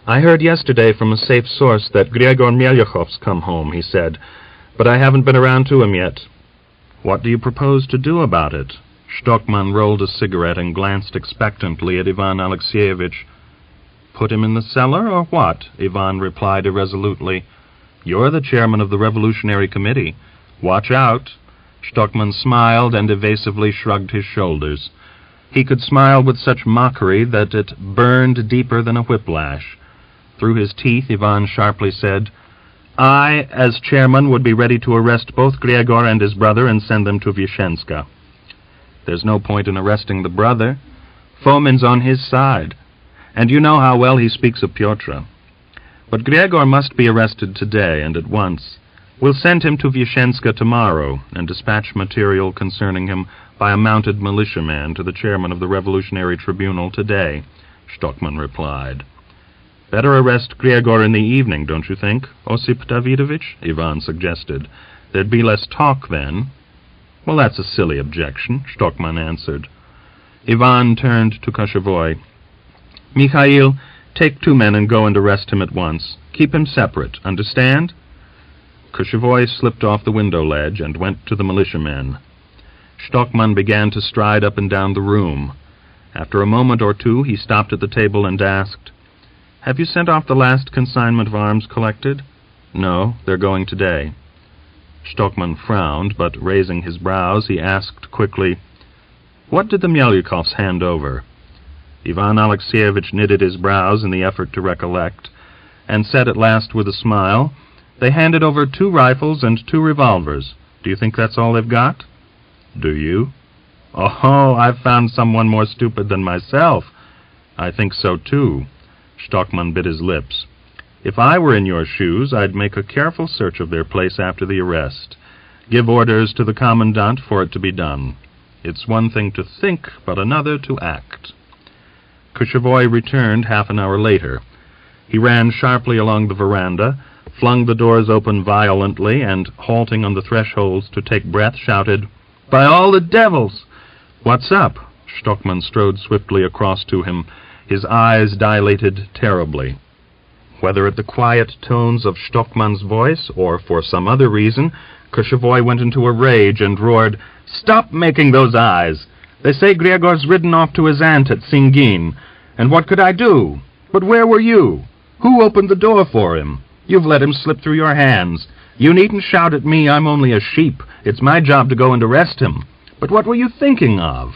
"I heard yesterday from a safe source that Griegor Melyakov's come home," he said, "but I haven't been around to him yet." "What do you propose to do about it?" Stockman rolled a cigarette and glanced expectantly at Ivan Alexeyevich. "Put him in the cellar, or what?" Ivan replied irresolutely. "You're the chairman of the Revolutionary Committee. Watch out." Stockman smiled and evasively shrugged his shoulders. He could smile with such mockery that it burned deeper than a whiplash. Through his teeth, Ivan sharply said, "I, as chairman, would be ready to arrest both Griegor and his brother and send them to Vyshchenska." "There's no point in arresting the brother. Fomin's on his side, and you know how well he speaks of Pyotr. But Griegor must be arrested today, and at once. We'll send him to Vyshchenska tomorrow, and dispatch material concerning him by a mounted militiaman to the chairman of the Revolutionary Tribunal today," Stockman replied. "Better arrest Griegor in the evening, don't you think, Osip Davidovich?" Ivan suggested. "There'd be less talk then." "Well, that's a silly objection," Stockman answered. Ivan turned to Koshevoy. "Mikhail, take 2 men and go and arrest him at once. Keep him separate, understand?" Koshevoy slipped off the window ledge and went to the militiamen. Stockman began to stride up and down the room. After a moment or two, he stopped at the table and asked, "Have you sent off the last consignment of arms collected?" "No, they're going today." Stockman frowned, but raising his brows, he asked quickly, "What did the Melyakovs hand over?" Ivan Alexeyevich knitted his brows in the effort to recollect, and said at last with a smile, "They handed over 2 rifles and 2 revolvers. Do you think that's all they've got?" "Do you?" "Oh, I've found someone more stupid than myself." "I think so, too." Stockman bit his lips. "If I were in your shoes, I'd make a careful search of their place after the arrest. Give orders to the commandant for it to be done. It's one thing to think, but another to act." Koshevoy returned half an hour later. He ran sharply along the veranda, flung the doors open violently, and, halting on the thresholds to take breath, shouted, "By all the devils!" "What's up?" Stockman strode swiftly across to him, his eyes dilated terribly. Whether at the quiet tones of Stockman's voice or for some other reason, Koshevoy went into a rage and roared, "Stop making those eyes! They say Griegor's ridden off to his aunt at Singin, and what could I do? But where were you? Who opened the door for him? You've let him slip through your hands. You needn't shout at me, I'm only a sheep. It's my job to go and arrest him. But what were you thinking of?"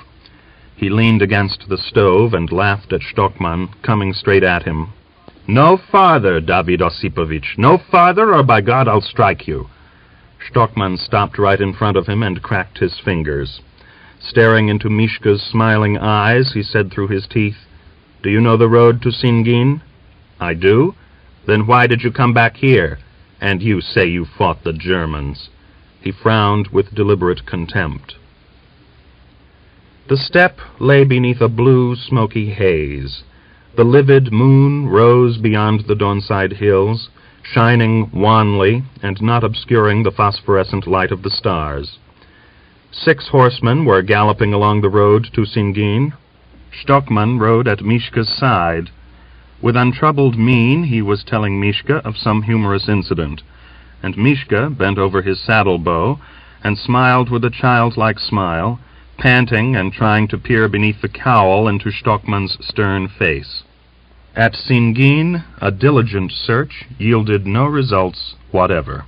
He leaned against the stove and laughed at Stockman, coming straight at him. "No farther, David Osipovich, no farther, or by God I'll strike you." Stockman stopped right in front of him and cracked his fingers. Staring into Mishka's smiling eyes, he said through his teeth, "Do you know the road to Singin?" "I do." "Then why did you come back here? And you say you fought the Germans." He frowned with deliberate contempt. The steppe lay beneath a blue, smoky haze. The livid moon rose beyond the Donside hills, shining wanly and not obscuring the phosphorescent light of the stars. 6 horsemen were galloping along the road to Singin. Stockman rode at Mishka's side. With untroubled mien he was telling Mishka of some humorous incident, and Mishka bent over his saddle-bow and smiled with a childlike smile, panting and trying to peer beneath the cowl into Stockman's stern face. At Singin, a diligent search yielded no results whatever.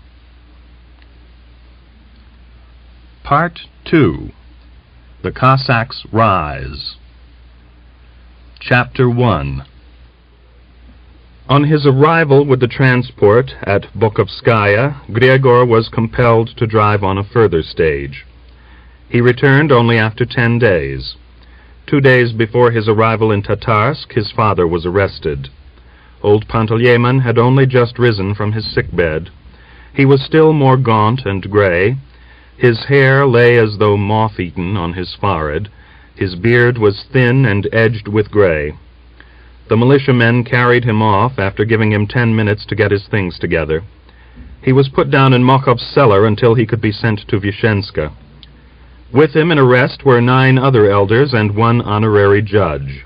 Part 2. The Cossacks' Rise. Chapter 1. On his arrival with the transport at Bokovskaya, Gregor was compelled to drive on a further stage. He returned only after 10 days. 2 days before his arrival in Tatarsk, his father was arrested. Old Panteleimon had only just risen from his sickbed. He was still more gaunt and gray. His hair lay as though moth-eaten on his forehead. His beard was thin and edged with gray. The militiamen carried him off after giving him 10 minutes to get his things together. He was put down in Mokhov's cellar until he could be sent to Vyshenska. With him in arrest were 9 other elders and 1 honorary judge.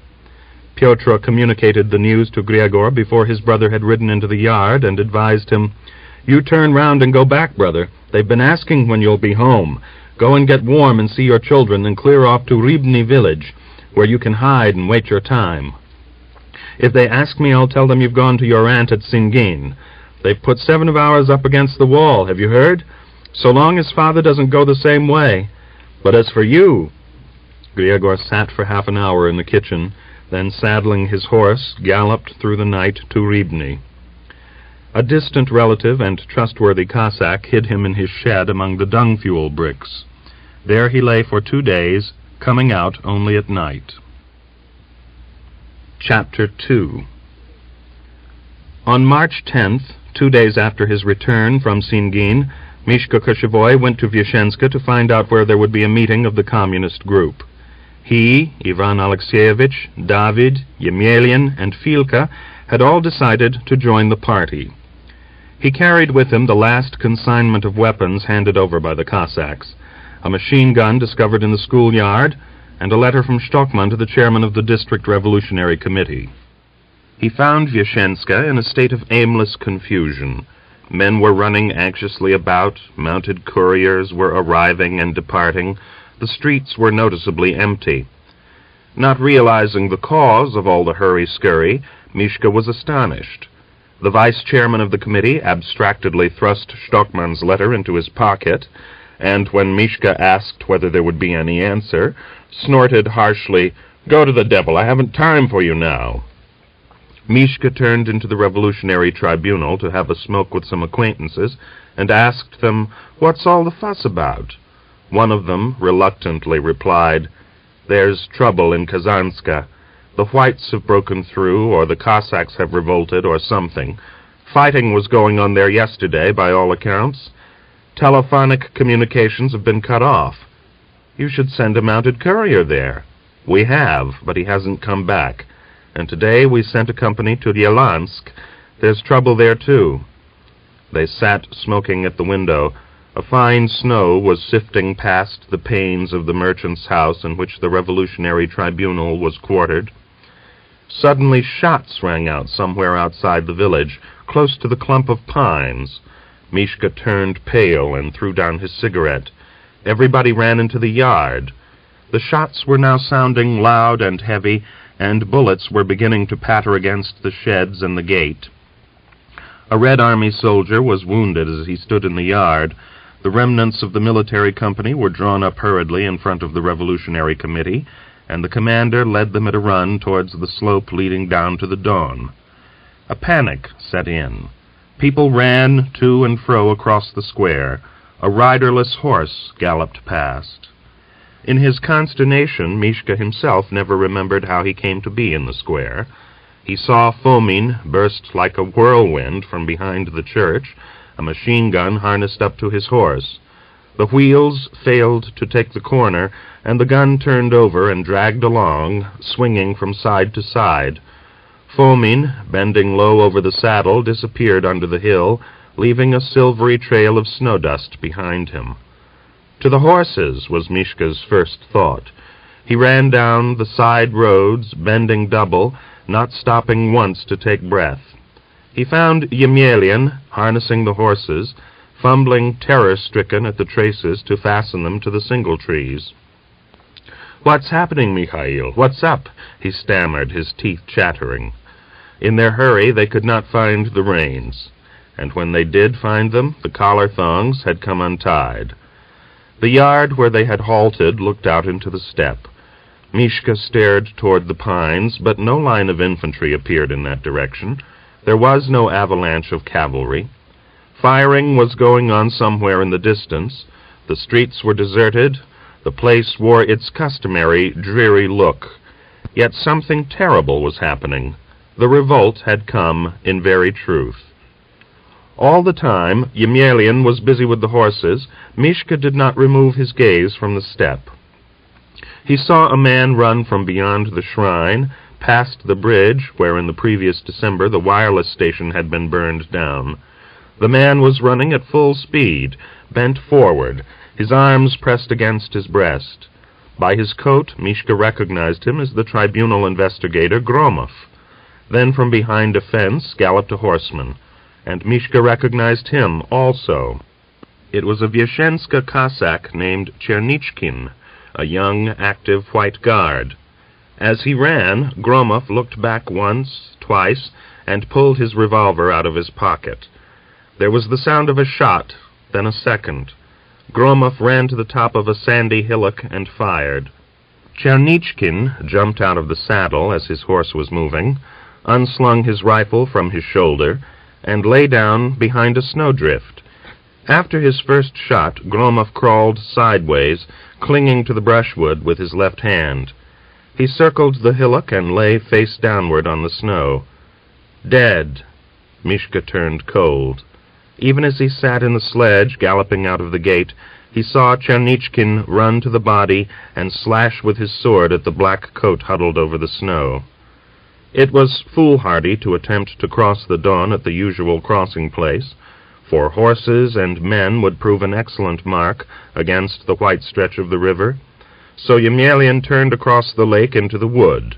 Pyotr communicated the news to Gregor before his brother had ridden into the yard and advised him, "You turn round and go back, brother. They've been asking when you'll be home. Go and get warm and see your children and clear off to Rybny village, where you can hide and wait your time. If they ask me, I'll tell them you've gone to your aunt at Singin. They've put 7 of ours up against the wall, have you heard? So long as father doesn't go the same way. But as for you—" Gregor sat for half an hour in the kitchen, then saddling his horse, galloped through the night to Rybny. A distant relative and trustworthy Cossack hid him in his shed among the dung-fuel bricks. There he lay for 2 days, coming out only at night. Chapter 2. On March 10th, 2 days after his return from Singin, Mishka Koshevoy went to Vyshenska to find out where there would be a meeting of the communist group. He, Ivan Alexeyevich, David, Yemelyan, and Filka had all decided to join the party. He carried with him the last consignment of weapons handed over by the Cossacks, a machine gun discovered in the schoolyard, and a letter from Stockman to the chairman of the District Revolutionary Committee. He found Vyshenska in a state of aimless confusion. Men were running anxiously about, mounted couriers were arriving and departing, the streets were noticeably empty. Not realizing the cause of all the hurry-scurry, Mishka was astonished. The vice-chairman of the committee abstractedly thrust Stockman's letter into his pocket, and when Mishka asked whether there would be any answer, snorted harshly, "Go to the devil, I haven't time for you now." Mishka turned into the Revolutionary Tribunal to have a smoke with some acquaintances, and asked them, "What's all the fuss about?" One of them reluctantly replied, "There's trouble in Kazanska. The whites have broken through, or the Cossacks have revolted, or something. Fighting was going on there yesterday, by all accounts. Telephonic communications have been cut off. You should send a mounted courier there. We have, but he hasn't come back. And today we sent a company to Ryalansk. There's trouble there, too." They sat smoking at the window. A fine snow was sifting past the panes of the merchant's house in which the Revolutionary Tribunal was quartered. Suddenly shots rang out somewhere outside the village, close to the clump of pines. Mishka turned pale and threw down his cigarette. Everybody ran into the yard. The shots were now sounding loud and heavy, and bullets were beginning to patter against the sheds and the gate. A Red Army soldier was wounded as he stood in the yard. The remnants of the military company were drawn up hurriedly in front of the Revolutionary Committee, and the commander led them at a run towards the slope leading down to the Don. A panic set in. People ran to and fro across the square. A riderless horse galloped past. In his consternation, Mishka himself never remembered how he came to be in the square. He saw Fomin burst like a whirlwind from behind the church, a machine gun harnessed up to his horse. The wheels failed to take the corner, and the gun turned over and dragged along, swinging from side to side. Fomin, bending low over the saddle, disappeared under the hill, leaving a silvery trail of snow dust behind him. To the horses was Mishka's first thought. He ran down the side roads, bending double, not stopping once to take breath. He found Yemelyan harnessing the horses, fumbling terror-stricken at the traces to fasten them to the single-trees. "What's happening, Mikhail? What's up?" he stammered, his teeth chattering. In their hurry they could not find the reins, and when they did find them, the collar thongs had come untied. The yard where they had halted looked out into the steppe. Mishka stared toward the pines, but no line of infantry appeared in that direction. There was no avalanche of cavalry. Firing was going on somewhere in the distance. The streets were deserted. The place wore its customary dreary look. Yet something terrible was happening. The revolt had come in very truth. All the time Yemelyan was busy with the horses, Mishka did not remove his gaze from the steppe. He saw a man run from beyond the shrine, past the bridge where in the previous December the wireless station had been burned down. The man was running at full speed, bent forward, his arms pressed against his breast. By his coat, Mishka recognized him as the tribunal investigator Gromov. Then from behind a fence galloped a horseman, and Mishka recognized him also. It was a Vyeshenska Cossack named Chernichkin, a young, active white guard. As he ran, Gromov looked back once, twice, and pulled his revolver out of his pocket. There was the sound of a shot, then a second. Gromov ran to the top of a sandy hillock and fired. Chernichkin jumped out of the saddle as his horse was moving, unslung his rifle from his shoulder, and lay down behind a snowdrift. After his first shot, Gromov crawled sideways, clinging to the brushwood with his left hand. He circled the hillock and lay face downward on the snow. Dead. Mishka turned cold. Even as he sat in the sledge, galloping out of the gate, he saw Chernichkin run to the body and slash with his sword at the black coat huddled over the snow. It was foolhardy to attempt to cross the Don at the usual crossing place, for horses and men would prove an excellent mark against the white stretch of the river. So Yemelyan turned across the lake into the wood.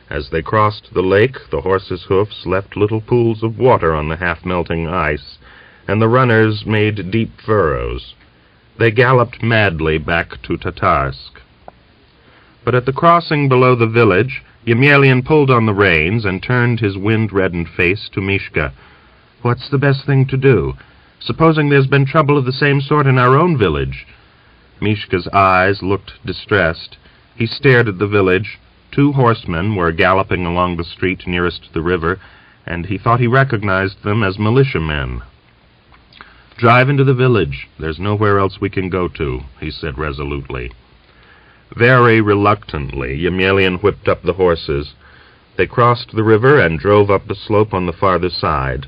As they crossed the lake, the horses' hoofs left little pools of water on the half-melting ice, and the runners made deep furrows. They galloped madly back to Tatarsk. But at the crossing below the village, Yemelyan pulled on the reins and turned his wind-reddened face to Mishka. "What's the best thing to do? Supposing there's been trouble of the same sort in our own village?" Mishka's eyes looked distressed. He stared at the village. 2 horsemen were galloping along the street nearest the river, and he thought he recognized them as militiamen. "Drive into the village. There's nowhere else we can go to," he said resolutely. Very reluctantly, Yemelyan whipped up the horses. They crossed the river and drove up the slope on the farther side.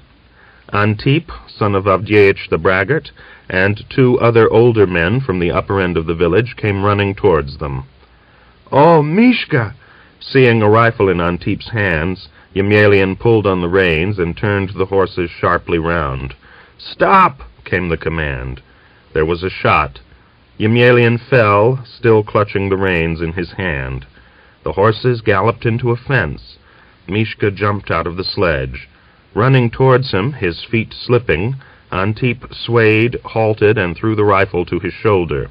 Antip, son of Avdyeich the braggart, and 2 other older men from the upper end of the village came running towards them. "Oh, Mishka!" Seeing a rifle in Antip's hands, Yemelyan pulled on the reins and turned the horses sharply round. "Stop!" came the command. There was a shot. Yemelyan fell, still clutching the reins in his hand. The horses galloped into a fence. Mishka jumped out of the sledge. Running towards him, his feet slipping, Antip swayed, halted, and threw the rifle to his shoulder.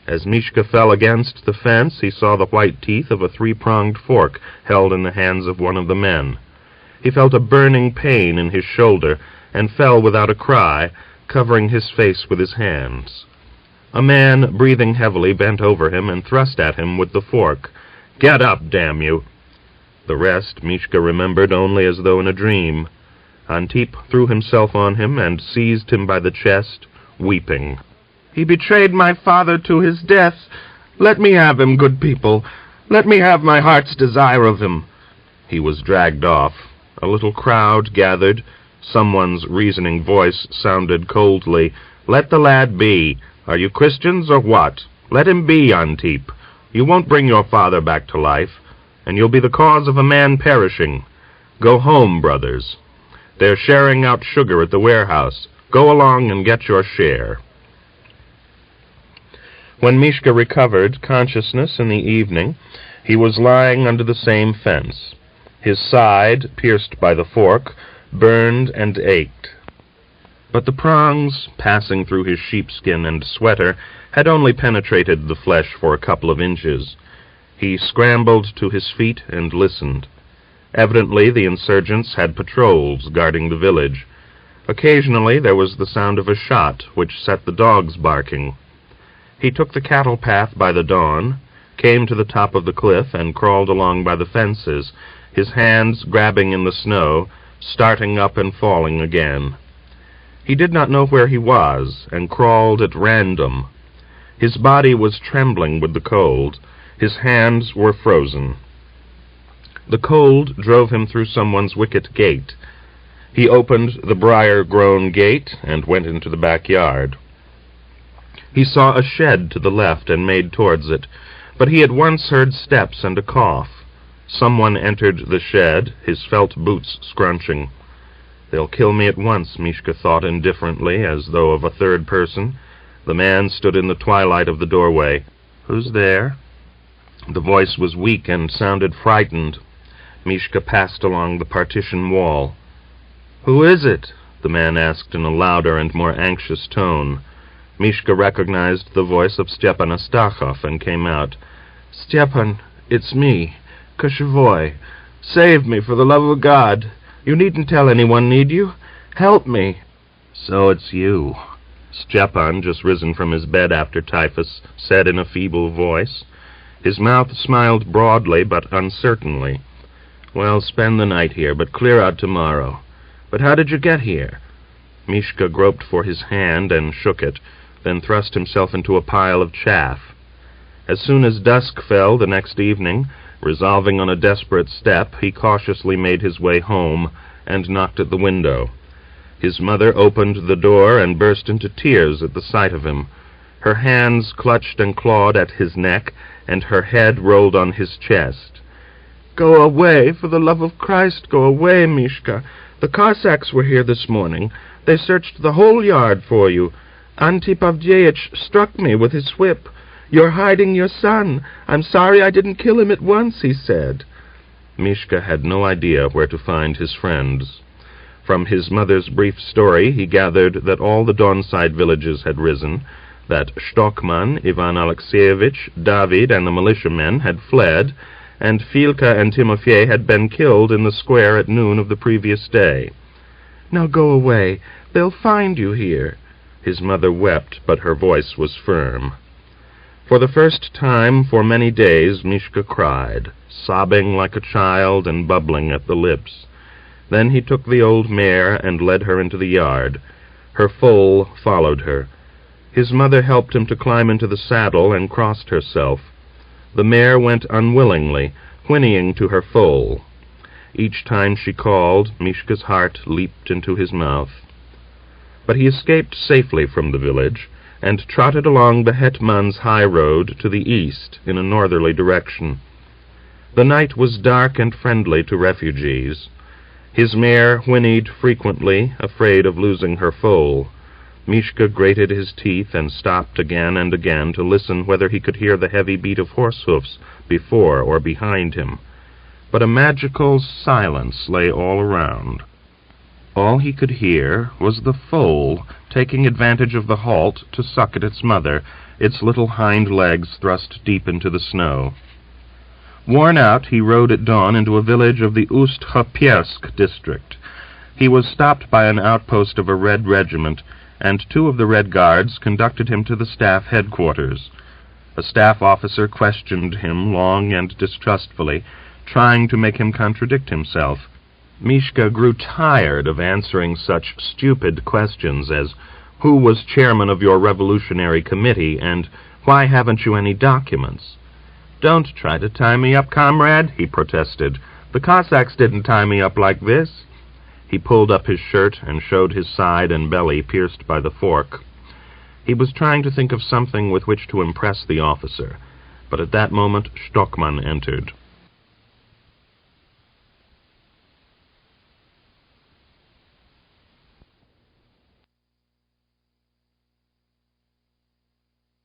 As Mishka fell against the fence, he saw the white teeth of a 3-pronged fork held in the hands of one of the men. He felt a burning pain in his shoulder and fell without a cry, covering his face with his hands. A man, breathing heavily, bent over him and thrust at him with the fork. "Get up, damn you!" The rest Mishka remembered only as though in a dream. Antip threw himself on him and seized him by the chest, weeping. "He betrayed my father to his death. Let me have him, good people. Let me have my heart's desire of him." He was dragged off. A little crowd gathered. Someone's reasoning voice sounded coldly. "Let the lad be. Are you Christians or what? Let him be, Antip. You won't bring your father back to life, and you'll be the cause of a man perishing. Go home, brothers. They're sharing out sugar at the warehouse. Go along and get your share." When Mishka recovered consciousness in the evening, he was lying under the same fence. His side, pierced by the fork, burned and ached. But the prongs, passing through his sheepskin and sweater, had only penetrated the flesh for a couple of inches. He scrambled to his feet and listened. Evidently the insurgents had patrols guarding the village. Occasionally there was the sound of a shot, which set the dogs barking. He took the cattle path by the dawn, came to the top of the cliff, and crawled along by the fences, his hands grabbing in the snow, starting up and falling again. He did not know where he was, and crawled at random. His body was trembling with the cold. His hands were frozen. The cold drove him through someone's wicket gate. He opened the briar-grown gate and went into the backyard. He saw a shed to the left and made towards it, but he at once heard steps and a cough. Someone entered the shed, his felt boots scrunching. "They'll kill me at once," Mishka thought indifferently, as though of a third person. The man stood in the twilight of the doorway. "Who's there?" The voice was weak and sounded frightened. Mishka passed along the partition wall. "Who is it?" the man asked in a louder and more anxious tone. Mishka recognized the voice of Stepan Astachov and came out. "Stepan, it's me, Koshevoy. Save me, for the love of God. You needn't tell anyone, need you? Help me." "So it's you," Stepan, just risen from his bed after typhus, said in a feeble voice. His mouth smiled broadly but uncertainly. "Well, spend the night here, but clear out tomorrow. But how did you get here?" Mishka groped for his hand and shook it, then thrust himself into a pile of chaff. As soon as dusk fell the next evening, resolving on a desperate step, he cautiously made his way home and knocked at the window. His mother opened the door and burst into tears at the sight of him. Her hands clutched and clawed at his neck, and her head rolled on his chest. "Go away, for the love of Christ, go away, Mishka. The Cossacks were here this morning. They searched the whole yard for you. Antip Avdyevitch struck me with his whip. 'You're hiding your son. I'm sorry I didn't kill him at once,' he said." Mishka had no idea where to find his friends. From his mother's brief story he gathered that all the Donside villages had risen, that Stockman, Ivan Alexeyevich, David, and the militiamen had fled, and Filka and Timofey had been killed in the square at noon of the previous day. "Now go away. They'll find you here." His mother wept, but her voice was firm. For the first time for many days Mishka cried, sobbing like a child and bubbling at the lips. Then he took the old mare and led her into the yard. Her foal followed her. His mother helped him to climb into the saddle and crossed herself. The mare went unwillingly, whinnying to her foal. Each time she called, Mishka's heart leaped into his mouth. But he escaped safely from the village, and trotted along the Hetman's high road to the east in a northerly direction. The night was dark and friendly to refugees. His mare whinnied frequently, afraid of losing her foal. Mishka grated his teeth and stopped again and again to listen whether he could hear the heavy beat of horse hoofs before or behind him. But a magical silence lay all around. All he could hear was the foal taking advantage of the halt to suck at its mother, its little hind legs thrust deep into the snow. Worn out, he rode at dawn into a village of the Ust-Khapiersk district. He was stopped by an outpost of a Red Regiment, and 2 of the Red Guards conducted him to the staff headquarters. A staff officer questioned him long and distrustfully, trying to make him contradict himself. Mishka grew tired of answering such stupid questions as, "Who was chairman of your revolutionary committee?" and "Why haven't you any documents?" "Don't try to tie me up, comrade," he protested. "The Cossacks didn't tie me up like this." He pulled up his shirt and showed his side and belly pierced by the fork. He was trying to think of something with which to impress the officer, but at that moment Stockmann entered.